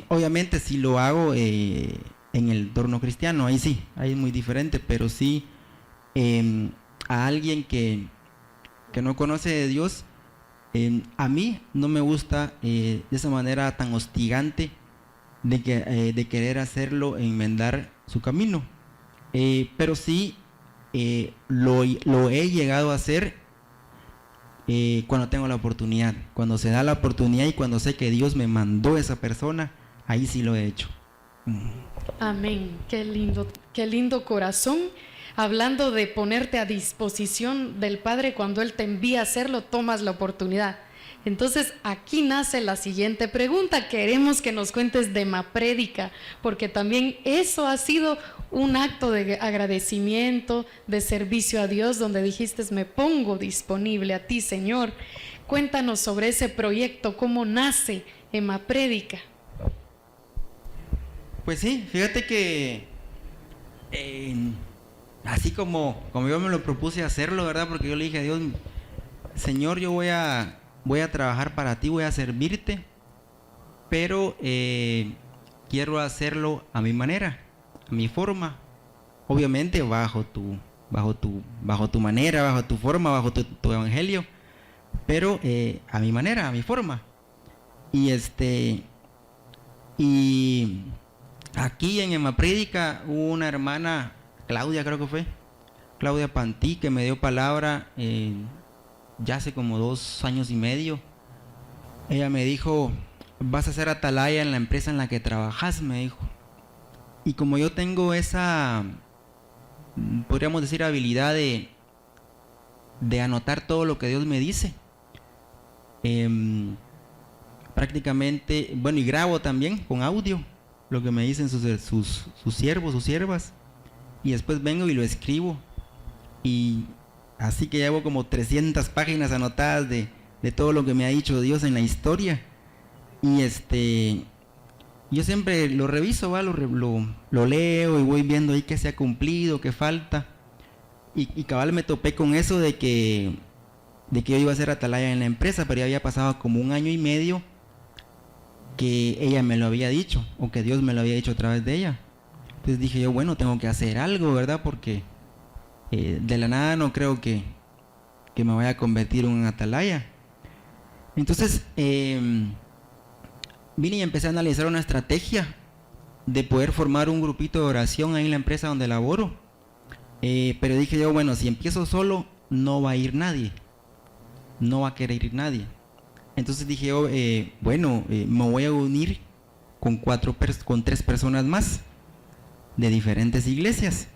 Obviamente si lo hago en el entorno cristiano, ahí sí, ahí es muy diferente, pero sí a alguien que no conoce de Dios, a mí no me gusta de esa manera tan hostigante de querer hacerlo, enmendar su camino, pero sí lo he llegado a hacer cuando tengo la oportunidad, cuando se da la oportunidad y cuando sé que Dios me mandó a esa persona, ahí sí lo he hecho. Amén, qué lindo corazón. Hablando de ponerte a disposición del Padre cuando Él te envía a hacerlo, tomas la oportunidad. Entonces aquí nace la siguiente pregunta. Queremos que nos cuentes de Maprédica, porque también eso ha sido un acto de agradecimiento, de servicio a Dios, donde dijiste, me pongo disponible a ti, Señor. Cuéntanos sobre ese proyecto, cómo nace en Maprédica. Pues sí, fíjate que así como yo me lo propuse hacerlo, ¿verdad? Porque yo le dije a Dios, Señor, yo voy a trabajar para ti, voy a servirte, pero quiero hacerlo a mi manera, a mi forma, obviamente bajo tu manera, bajo tu forma, bajo tu evangelio, pero a mi manera, a mi forma. Y y aquí en Emaprédica hubo una hermana, Claudia creo que fue, Claudia Pantí, que me dio palabra ya hace como 2 años y medio. Ella me dijo: vas a ser atalaya en la empresa en la que trabajas, me dijo. Y como yo tengo esa, podríamos decir, habilidad de anotar todo lo que Dios me dice, prácticamente, bueno, y grabo también con audio lo que me dicen sus siervos, sus siervas, y después vengo y lo escribo. Y así que llevo como 300 páginas anotadas de todo lo que me ha dicho Dios en la historia. Y yo siempre lo reviso, ¿va? Lo leo y voy viendo ahí qué se ha cumplido, qué falta. Y cabal me topé con eso de que yo iba a ser atalaya en la empresa, pero ya había pasado como 1 año y medio que ella me lo había dicho, o que Dios me lo había dicho a través de ella. Entonces dije yo, bueno, tengo que hacer algo, ¿verdad? Porque de la nada no creo que me vaya a convertir en un atalaya. Entonces vine y empecé a analizar una estrategia de poder formar un grupito de oración ahí en la empresa donde laboro. Pero dije yo, bueno, si empiezo solo, no va a ir nadie. No va a querer ir nadie. Entonces dije yo, bueno, me voy a unir con 3 personas más de diferentes iglesias.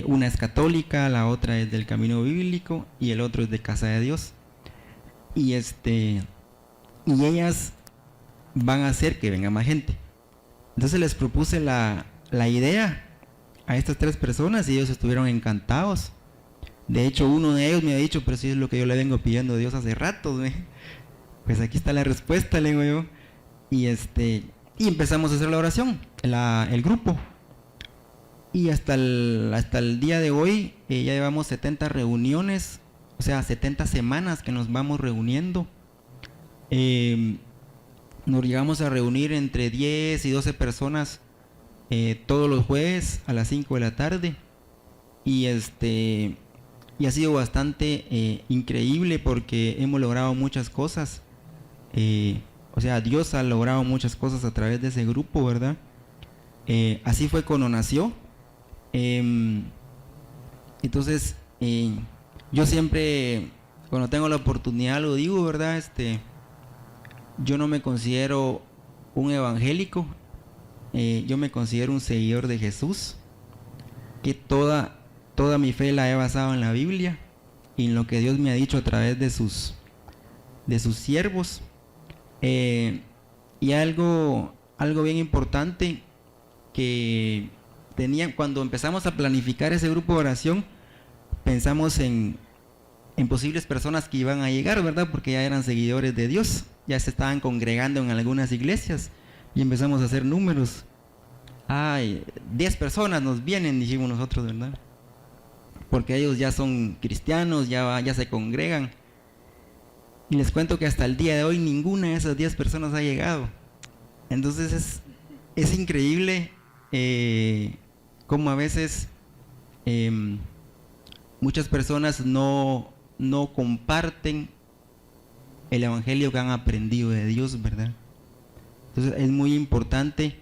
Una es católica, la otra es del Camino Bíblico y el otro es de Casa de Dios. Y ellas van a hacer que venga más gente. Entonces les propuse la idea a estas 3 personas y ellos estuvieron encantados. De hecho, uno de ellos me ha dicho: pero si es lo que yo le vengo pidiendo a Dios hace rato, pues aquí está la respuesta, le digo yo. Y empezamos a hacer la oración, el grupo. Y hasta el día de hoy ya llevamos 70 reuniones, o sea, 70 semanas que nos vamos reuniendo. Nos llegamos a reunir entre 10 y 12 personas todos los jueves a las 5 de la tarde. Y ha sido bastante increíble porque hemos logrado muchas cosas. O sea, Dios ha logrado muchas cosas a través de ese grupo, ¿verdad? Así fue cuando nació. Entonces, yo siempre, cuando tengo la oportunidad, lo digo, ¿verdad? Yo no me considero un evangélico, yo me considero un seguidor de Jesús, que toda mi fe la he basado en la Biblia y en lo que Dios me ha dicho a través de sus siervos. Y algo bien importante que cuando empezamos a planificar ese grupo de oración, pensamos en posibles personas que iban a llegar, ¿verdad? Porque ya eran seguidores de Dios, ya se estaban congregando en algunas iglesias y empezamos a hacer números. 10 personas nos vienen, dijimos nosotros, ¿verdad? Porque ellos ya son cristianos, ya se congregan. Y les cuento que hasta el día de hoy ninguna de esas 10 personas ha llegado. Entonces es increíble cómo a veces muchas personas no comparten el evangelio que han aprendido de Dios, ¿verdad? Entonces es muy importante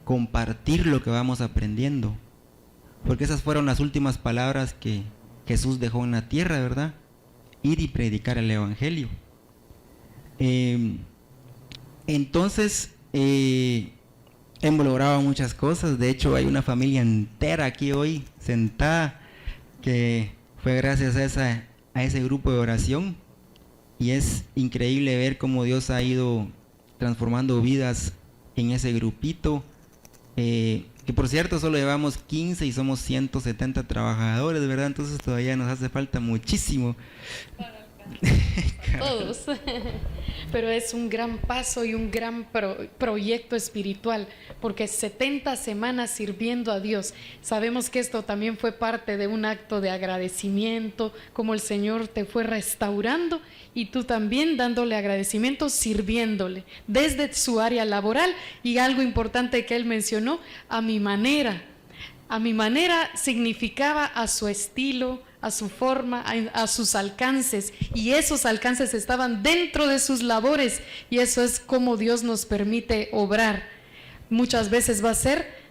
compartir lo que vamos aprendiendo, porque esas fueron las últimas palabras que Jesús dejó en la tierra, ¿verdad? Ir y predicar el evangelio. Entonces hemos logrado muchas cosas. De hecho, hay una familia entera aquí hoy sentada que fue gracias a ese grupo de oración, y es increíble ver cómo Dios ha ido transformando vidas en ese grupito, que por cierto solo llevamos 15 y somos 170 trabajadores, ¿verdad? Entonces todavía nos hace falta muchísimo todos. Pero es un gran paso y un gran proyecto espiritual, porque 70 semanas sirviendo a Dios. Sabemos que esto también fue parte de un acto de agradecimiento, como el Señor te fue restaurando y tú también dándole agradecimiento, sirviéndole desde su área laboral. Y algo importante que él mencionó, a mi manera. A mi manera significaba a su estilo, a su forma, a sus alcances, y esos alcances estaban dentro de sus labores, y eso es como Dios nos permite obrar. Muchas veces va a ser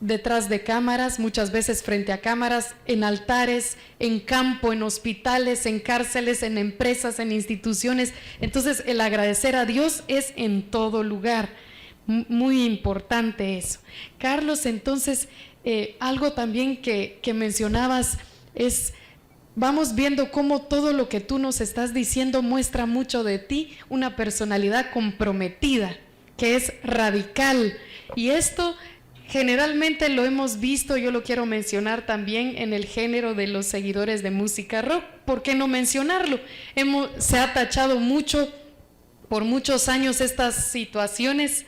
detrás de cámaras, muchas veces frente a cámaras, en altares, en campo, en hospitales, en cárceles, en empresas, en instituciones. Entonces el agradecer a Dios es en todo lugar. Muy importante eso. Carlos, entonces algo también que mencionabas es, vamos viendo cómo todo lo que tú nos estás diciendo muestra mucho de ti, una personalidad comprometida, que es radical. Y esto generalmente lo hemos visto, yo lo quiero mencionar también en el género de los seguidores de música rock. ¿Por qué no mencionarlo? Se ha tachado mucho, por muchos años, estas situaciones,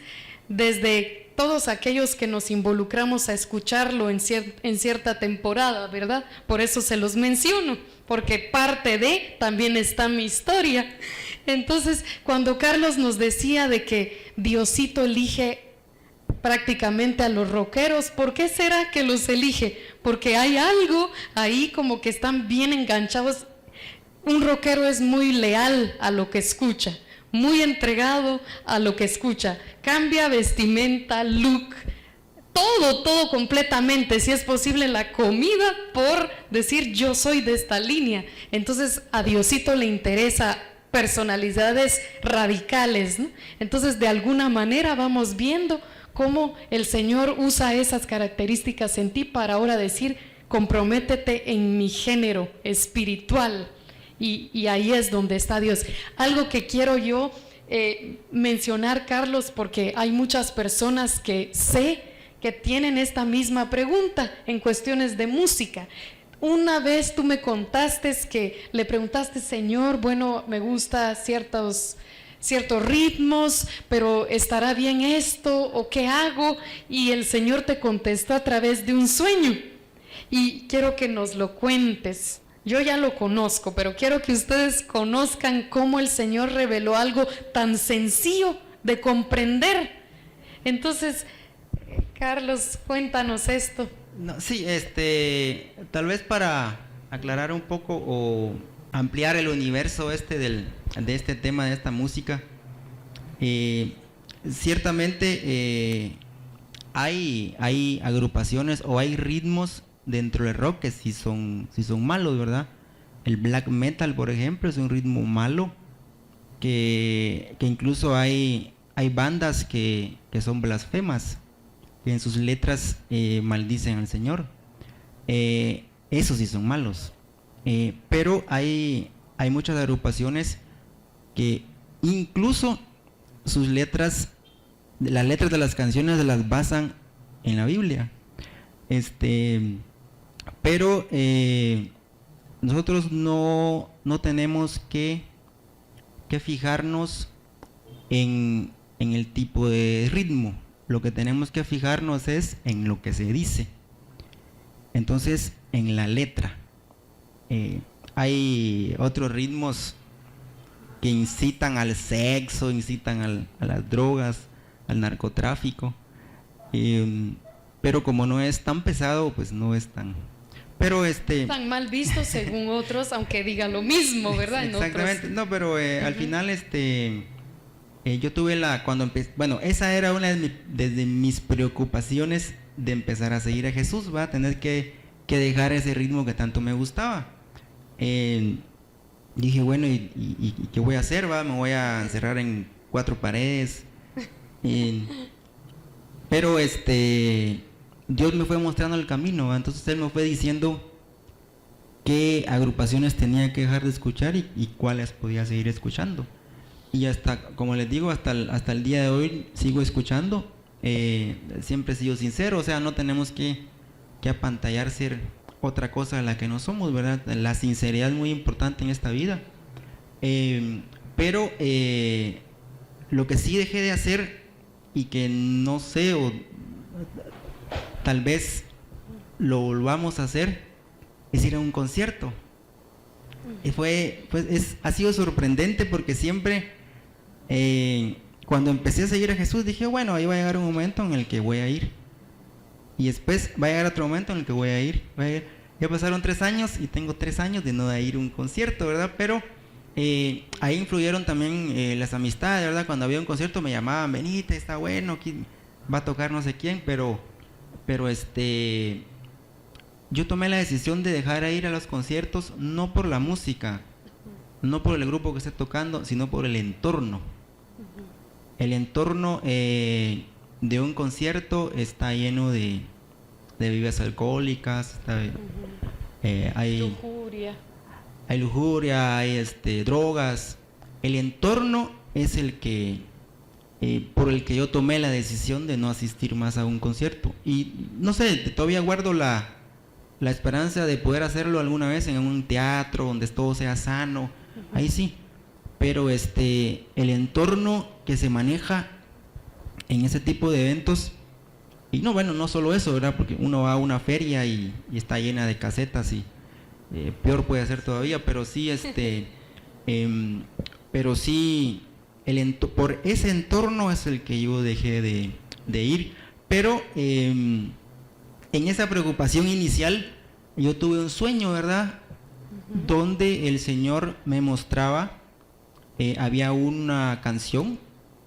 desde todos aquellos que nos involucramos a escucharlo en cierta temporada, ¿verdad? Por eso se los menciono, porque parte de también está mi historia. Entonces, cuando Carlos nos decía de que Diosito elige prácticamente a los rockeros, ¿por qué será que los elige? Porque hay algo ahí como que están bien enganchados. Un rockero es muy leal a lo que escucha, muy entregado a lo que escucha, cambia vestimenta, look, todo completamente, si es posible la comida, por decir yo soy de esta línea. Entonces a Diosito le interesa personalidades radicales, ¿no? Entonces de alguna manera vamos viendo cómo el Señor usa esas características en ti para ahora decir, comprométete en mi género espiritual. Y ahí es donde está Dios. Algo que quiero yo mencionar, Carlos, porque hay muchas personas que sé que tienen esta misma pregunta en cuestiones de música. Una vez tú me contaste que le preguntaste, Señor, bueno, me gusta ciertos ritmos, pero ¿estará bien esto o qué hago? Y el Señor te contestó a través de un sueño. Y quiero que nos lo cuentes. Yo ya lo conozco, pero quiero que ustedes conozcan cómo el Señor reveló algo tan sencillo de comprender. Entonces, Carlos, cuéntanos esto. No, sí, tal vez para aclarar un poco o ampliar el universo de este tema, de esta música, ciertamente hay agrupaciones o hay ritmos dentro del rock que sí son malos, ¿verdad? El black metal, por ejemplo, es un ritmo malo, que incluso hay bandas que son blasfemas, que en sus letras maldicen al Señor. Esos sí son malos. Pero hay muchas agrupaciones que incluso sus letras, las letras de las canciones se las basan en la Biblia. Pero nosotros no tenemos que fijarnos en el tipo de ritmo. Lo que tenemos que fijarnos es en lo que se dice. Entonces, en la letra. Hay otros ritmos que incitan al sexo, incitan a las drogas, al narcotráfico. Pero como no es tan pesado, pues no es tan... Pero tan mal visto según otros, aunque diga lo mismo, ¿verdad? Exactamente. No, pero al final yo tuve cuando empecé, bueno, esa era una de mis preocupaciones de empezar a seguir a Jesús, va a tener que dejar ese ritmo que tanto me gustaba. Dije, bueno, ¿y qué voy a hacer? Va, me voy a encerrar en 4 paredes. Pero Dios me fue mostrando el camino, ¿va? Entonces Él me fue diciendo qué agrupaciones tenía que dejar de escuchar y cuáles podía seguir escuchando. Y hasta, como les digo, hasta el día de hoy sigo escuchando. Siempre he sido sincero, o sea, no tenemos que apantallar ser otra cosa de la que no somos, ¿verdad? La sinceridad es muy importante en esta vida. Pero lo que sí dejé de hacer y que no sé, o tal vez lo volvamos a hacer, es ir a un concierto. Y ha sido sorprendente porque siempre, cuando empecé a seguir a Jesús, dije, bueno, ahí va a llegar un momento en el que voy a ir. Y después va a llegar otro momento en el que voy a ir. Ya pasaron 3 años y tengo 3 años de no ir a un concierto, ¿verdad? Pero ahí influyeron también las amistades, ¿verdad? Cuando había un concierto me llamaban, venite, está bueno, va a tocar no sé quién, pero yo tomé la decisión de dejar de ir a los conciertos no por la música, no por el grupo que esté tocando, sino por el entorno. El entorno de un concierto está lleno de bebidas alcohólicas, hay lujuria, hay drogas. El entorno es el que por el que yo tomé la decisión de no asistir más a un concierto. Y no sé, todavía guardo la esperanza de poder hacerlo alguna vez en un teatro donde todo sea sano, ahí sí. Pero el entorno que se maneja en ese tipo de eventos, y no solo eso, ¿verdad? Porque uno va a una feria y está llena de casetas y peor puede ser todavía, pero sí por ese entorno es el que yo dejé de ir. Pero en esa preocupación inicial yo tuve un sueño, ¿verdad? Donde el Señor me mostraba, había una canción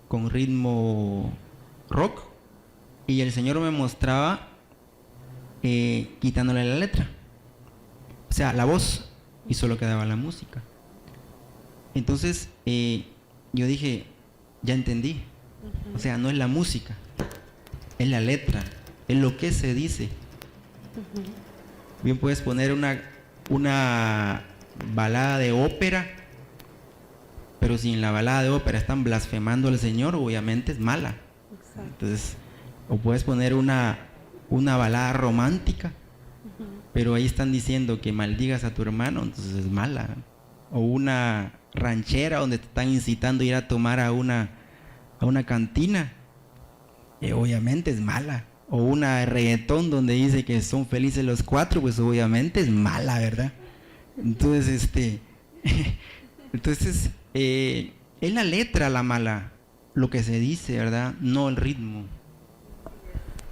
con ritmo rock y el Señor me mostraba quitándole la letra, o sea, la voz, y solo quedaba la música. Entonces yo dije, ya entendí, o sea, no es la música, es la letra, es lo que se dice. Bien, puedes poner una balada de ópera, pero si en la balada de ópera están blasfemando al Señor, obviamente es mala. Exacto. Entonces, o puedes poner una balada romántica, pero ahí están diciendo que maldigas a tu hermano, entonces es mala. O una ranchera donde te están incitando a ir a tomar a una cantina, obviamente es mala. O una reggaetón donde dice que son felices los 4, pues obviamente es mala, ¿verdad? Entonces, es la letra la mala, lo que se dice, ¿verdad? No el ritmo.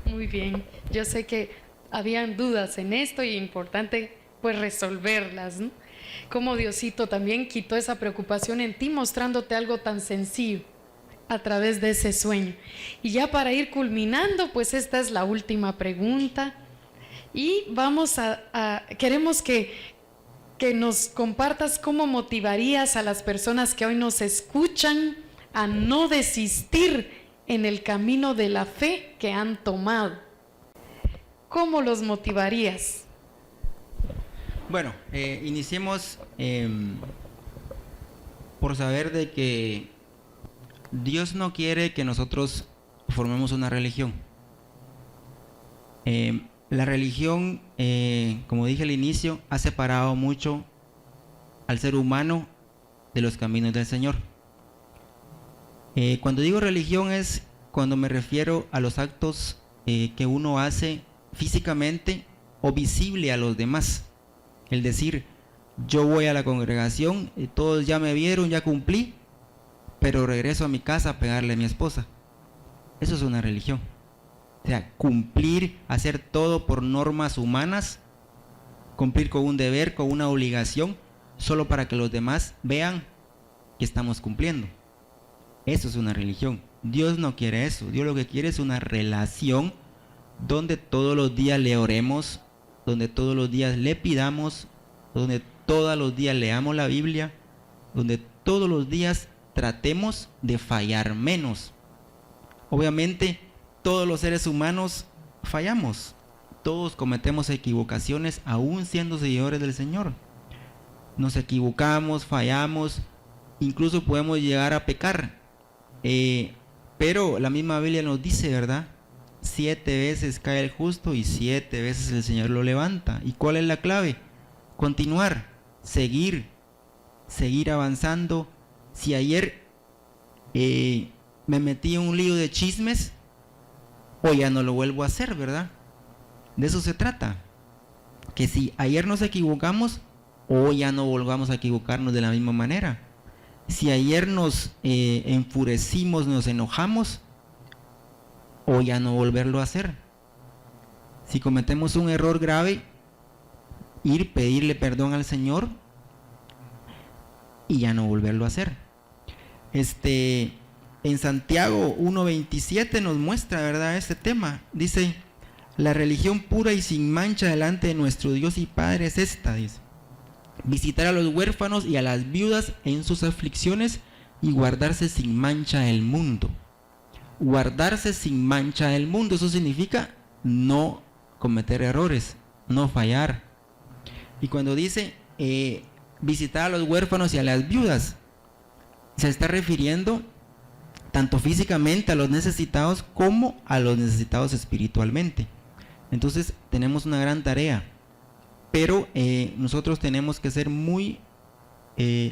Muy bien, yo sé que habían dudas en esto y es importante pues resolverlas, ¿no? Como Diosito también quitó esa preocupación en ti mostrándote algo tan sencillo a través de ese sueño. Y ya para ir culminando, pues esta es la última pregunta y queremos que nos compartas cómo motivarías a las personas que hoy nos escuchan a no desistir en el camino de la fe que han tomado. ¿Cómo los motivarías? Bueno, iniciemos por saber de que Dios no quiere que nosotros formemos una religión. La religión, como dije al inicio, ha separado mucho al ser humano de los caminos del Señor. Cuando digo religión es cuando me refiero a los actos que uno hace físicamente o visible a los demás. El decir, yo voy a la congregación, todos ya me vieron, ya cumplí, pero regreso a mi casa a pegarle a mi esposa. Eso es una religión. O sea, cumplir, hacer todo por normas humanas, cumplir con un deber, con una obligación, solo para que los demás vean que estamos cumpliendo. Eso es una religión. Dios no quiere eso. Dios lo que quiere es una relación donde todos los días le oremos, donde todos los días le pidamos, donde todos los días leamos la Biblia, donde todos los días tratemos de fallar menos. Obviamente, todos los seres humanos fallamos. Todos cometemos equivocaciones, aún siendo seguidores del Señor. Nos equivocamos, fallamos, incluso podemos llegar a pecar. Pero la misma Biblia nos dice, ¿verdad? 7 veces cae el justo y 7 veces el Señor lo levanta. ¿Y cuál es la clave? Continuar, seguir seguir avanzando. Si ayer me metí en un lío de chismes, hoy ya no lo vuelvo a hacer, ¿verdad? De eso se trata. Que si ayer nos equivocamos, hoy ya no volvamos a equivocarnos de la misma manera. Si ayer nos enfurecimos, nos enojamos, hoy ya no volverlo a hacer. Si cometemos un error grave, pedirle perdón al Señor y ya no volverlo a hacer. En Santiago 1:27 nos muestra, ¿verdad?, este tema. Dice: la religión pura y sin mancha delante de nuestro Dios y Padre es esta, dice: visitar a los huérfanos y a las viudas en sus aflicciones y guardarse sin mancha del mundo. Guardarse sin mancha del mundo, eso significa no cometer errores, no fallar. Y cuando dice visitar a los huérfanos y a las viudas, se está refiriendo tanto físicamente a los necesitados como a los necesitados espiritualmente. Entonces tenemos una gran tarea, pero nosotros tenemos que ser muy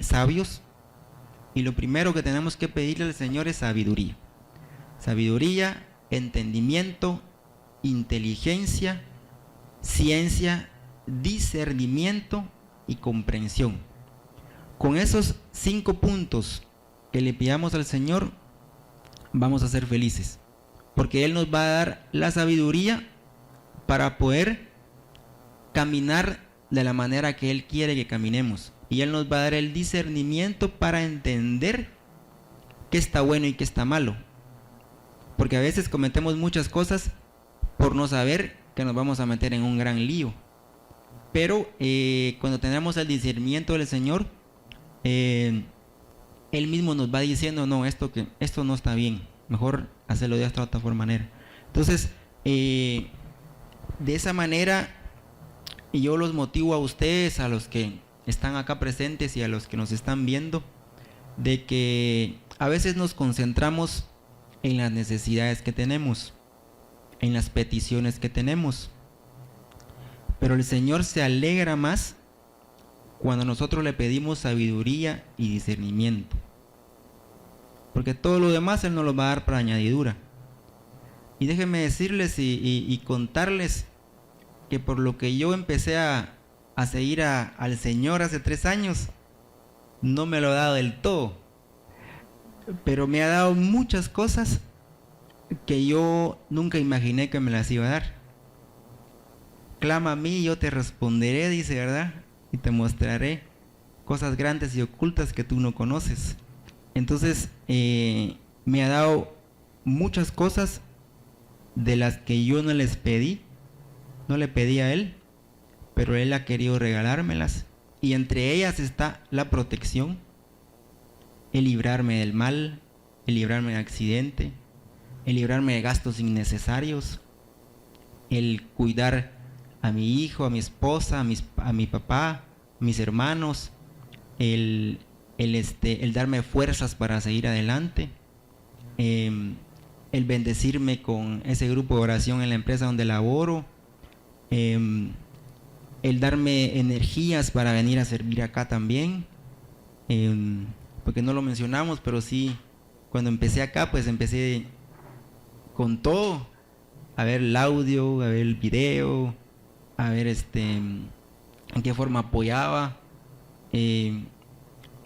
sabios, y lo primero que tenemos que pedirle al Señor es sabiduría. Sabiduría, entendimiento, inteligencia, ciencia, discernimiento y comprensión. Con esos 5 puntos que le pidamos al Señor, vamos a ser felices, porque Él nos va a dar la sabiduría para poder caminar de la manera que Él quiere que caminemos, y Él nos va a dar el discernimiento para entender qué está bueno y qué está malo, porque a veces cometemos muchas cosas por no saber que nos vamos a meter en un gran lío. Pero cuando tenemos el discernimiento del Señor, Él mismo nos va diciendo: no, esto no está bien, mejor hacerlo de esta otra manera. Entonces, de esa manera, yo los motivo a ustedes, a los que están acá presentes y a los que nos están viendo, de que a veces nos concentramos en las necesidades que tenemos, en las peticiones que tenemos, pero el Señor se alegra más cuando nosotros le pedimos sabiduría y discernimiento, porque todo lo demás Él nos lo va a dar para añadidura. Y déjenme decirles y contarles que por lo que yo empecé a seguir al Señor hace 3 años, no me lo ha dado del todo, pero me ha dado muchas cosas que yo nunca imaginé que me las iba a dar. Clama a mí y yo te responderé, dice, ¿verdad? Y te mostraré cosas grandes y ocultas que tú no conoces. Entonces, me ha dado muchas cosas de las que yo no les pedí, no le pedí a Él, pero Él ha querido regalármelas. Y entre ellas está la protección, el librarme del mal, el librarme de accidente, el librarme de gastos innecesarios, el cuidar a mi hijo, a mi esposa, a mi papá, a mis hermanos, el darme fuerzas para seguir adelante, el bendecirme con ese grupo de oración en la empresa donde laboro, el darme energías para venir a servir acá también, porque no lo mencionamos, pero sí, cuando empecé acá, pues empecé con todo, a ver el audio, a ver el video, a ver en qué forma apoyaba,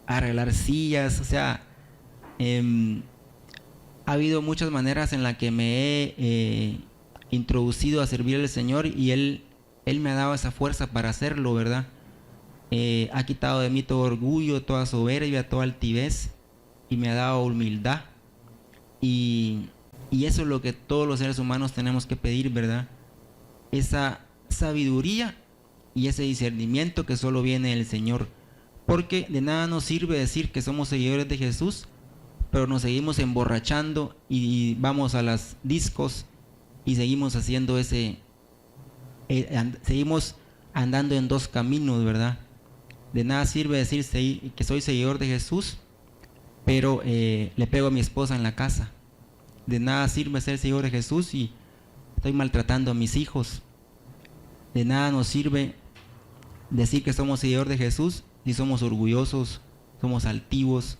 arreglar sillas, o sea, ha habido muchas maneras en las que me he introducido a servir al Señor, y Él me ha dado esa fuerza para hacerlo, ¿verdad? Ha quitado de mí todo orgullo, toda soberbia, toda altivez, y me ha dado humildad, y eso es lo que todos los seres humanos tenemos que pedir, ¿verdad? Esa sabiduría y ese discernimiento que solo viene del Señor, porque de nada nos sirve decir que somos seguidores de Jesús, pero nos seguimos emborrachando y vamos a las discos y seguimos haciendo seguimos andando en 2 caminos, ¿verdad? De nada sirve decir que soy seguidor de Jesús, pero le pego a mi esposa en la casa. De nada sirve ser seguidor de Jesús y estoy maltratando a mis hijos. De nada nos sirve decir que somos seguidor de Jesús si somos orgullosos, somos altivos,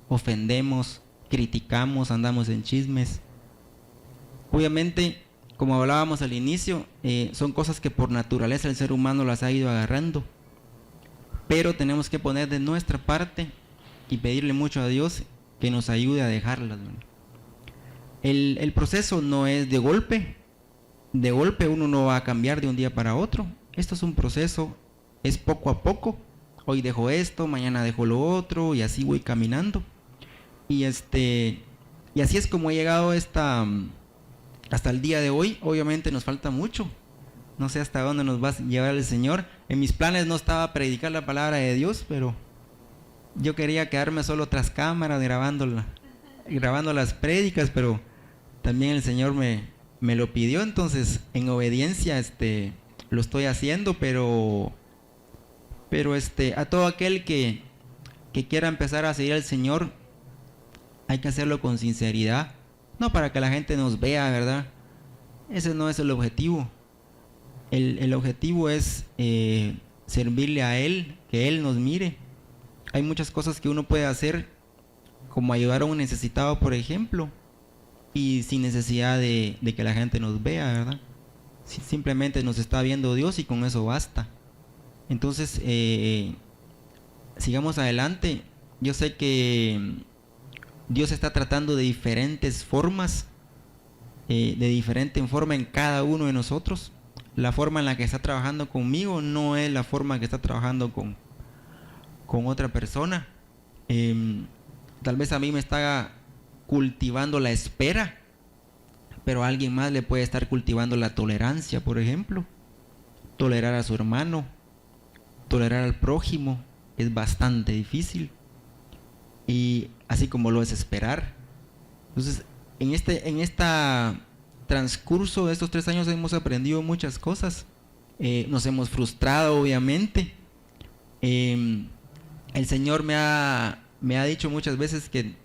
ofendemos, criticamos, andamos en chismes. Obviamente, como hablábamos al inicio, son cosas que por naturaleza el ser humano las ha ido agarrando, pero tenemos que poner de nuestra parte y pedirle mucho a Dios que nos ayude a dejarlas. El proceso no es de golpe uno no va a cambiar de un día para otro. Esto es un proceso, es poco a poco. Hoy dejo esto, mañana dejo lo otro y así voy caminando. Y así es como he llegado hasta el día de hoy. Obviamente nos falta mucho. No sé hasta dónde nos va a llevar el Señor. En mis planes no estaba predicar la palabra de Dios, pero yo quería quedarme solo tras cámaras grabando las prédicas, pero también el Señor me lo pidió, entonces en obediencia lo estoy haciendo, pero a todo aquel que quiera empezar a seguir al Señor, hay que hacerlo con sinceridad, no para que la gente nos vea, ¿verdad? Ese no es el objetivo. El objetivo es servirle a Él, que Él nos mire. Hay muchas cosas que uno puede hacer, como ayudar a un necesitado, por ejemplo, y sin necesidad de que la gente nos vea, ¿verdad? Simplemente nos está viendo Dios y con eso basta. Entonces, sigamos adelante. Yo sé que Dios está tratando de diferentes formas, de diferente forma en cada uno de nosotros. La forma en la que está trabajando conmigo no es la forma que está trabajando con otra persona. Tal vez a mí me está cultivando la espera, pero a alguien más le puede estar cultivando la tolerancia, por ejemplo. Tolerar a su hermano, tolerar al prójimo, es bastante difícil. Y así como lo es esperar. Entonces, en este transcurso de estos 3 años hemos aprendido muchas cosas. Nos hemos frustrado, obviamente. El Señor me ha dicho muchas veces que,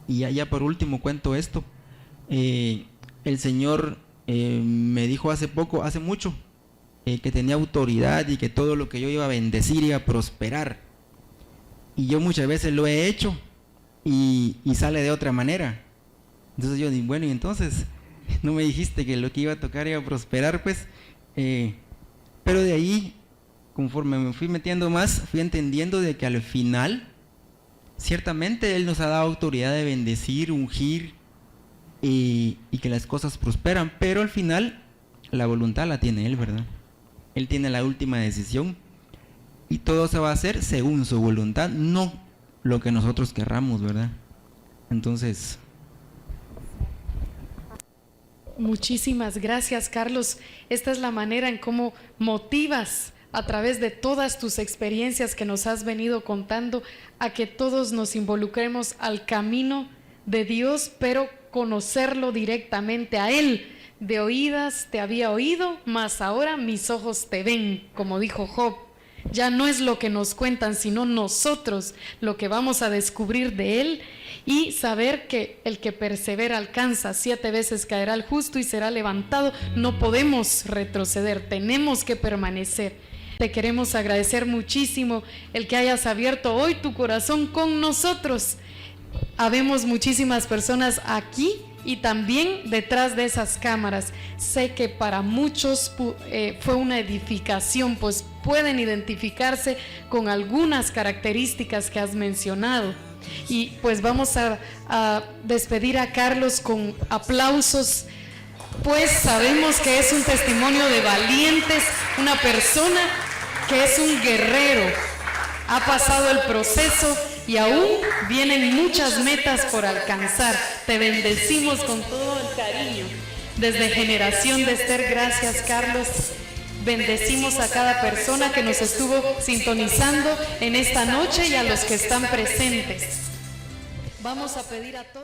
y ya por último cuento esto, el Señor me dijo hace mucho, que tenía autoridad y que todo lo que yo iba a bendecir iba a prosperar. Y yo muchas veces lo he hecho y sale de otra manera. Entonces yo digo, bueno, y entonces no me dijiste que lo que iba a tocar iba a prosperar, pues. Pero de ahí, conforme me fui metiendo más, fui entendiendo de que al final, ciertamente Él nos ha dado autoridad de bendecir, ungir y que las cosas prosperan, pero al final la voluntad la tiene Él, ¿verdad? Él tiene la última decisión y todo se va a hacer según su voluntad, no lo que nosotros querramos, ¿verdad? Entonces... Muchísimas gracias, Carlos. Esta es la manera en cómo motivas a través de todas tus experiencias que nos has venido contando a que todos nos involucremos al camino de Dios, pero conocerlo directamente a Él. De oídas te había oído, mas ahora mis ojos te ven, como dijo Job. Ya no es lo que nos cuentan, sino nosotros lo que vamos a descubrir de Él y saber que el que persevera alcanza. 7 veces caerá el justo y será levantado. No podemos retroceder, tenemos que permanecer. Te queremos agradecer muchísimo el que hayas abierto hoy tu corazón con nosotros. Habemos muchísimas personas aquí y también detrás de esas cámaras. Sé que para muchos fue una edificación, pues pueden identificarse con algunas características que has mencionado. Y pues vamos a despedir a Carlos con aplausos, pues sabemos que es un testimonio de valientes, una persona que es un guerrero, ha pasado el proceso y aún vienen muchas metas por alcanzar. Te bendecimos con todo el cariño. Desde Generación de Esther, gracias, Carlos. Bendecimos a cada persona que nos estuvo sintonizando en esta noche y a los que están presentes. Vamos a pedir a todos.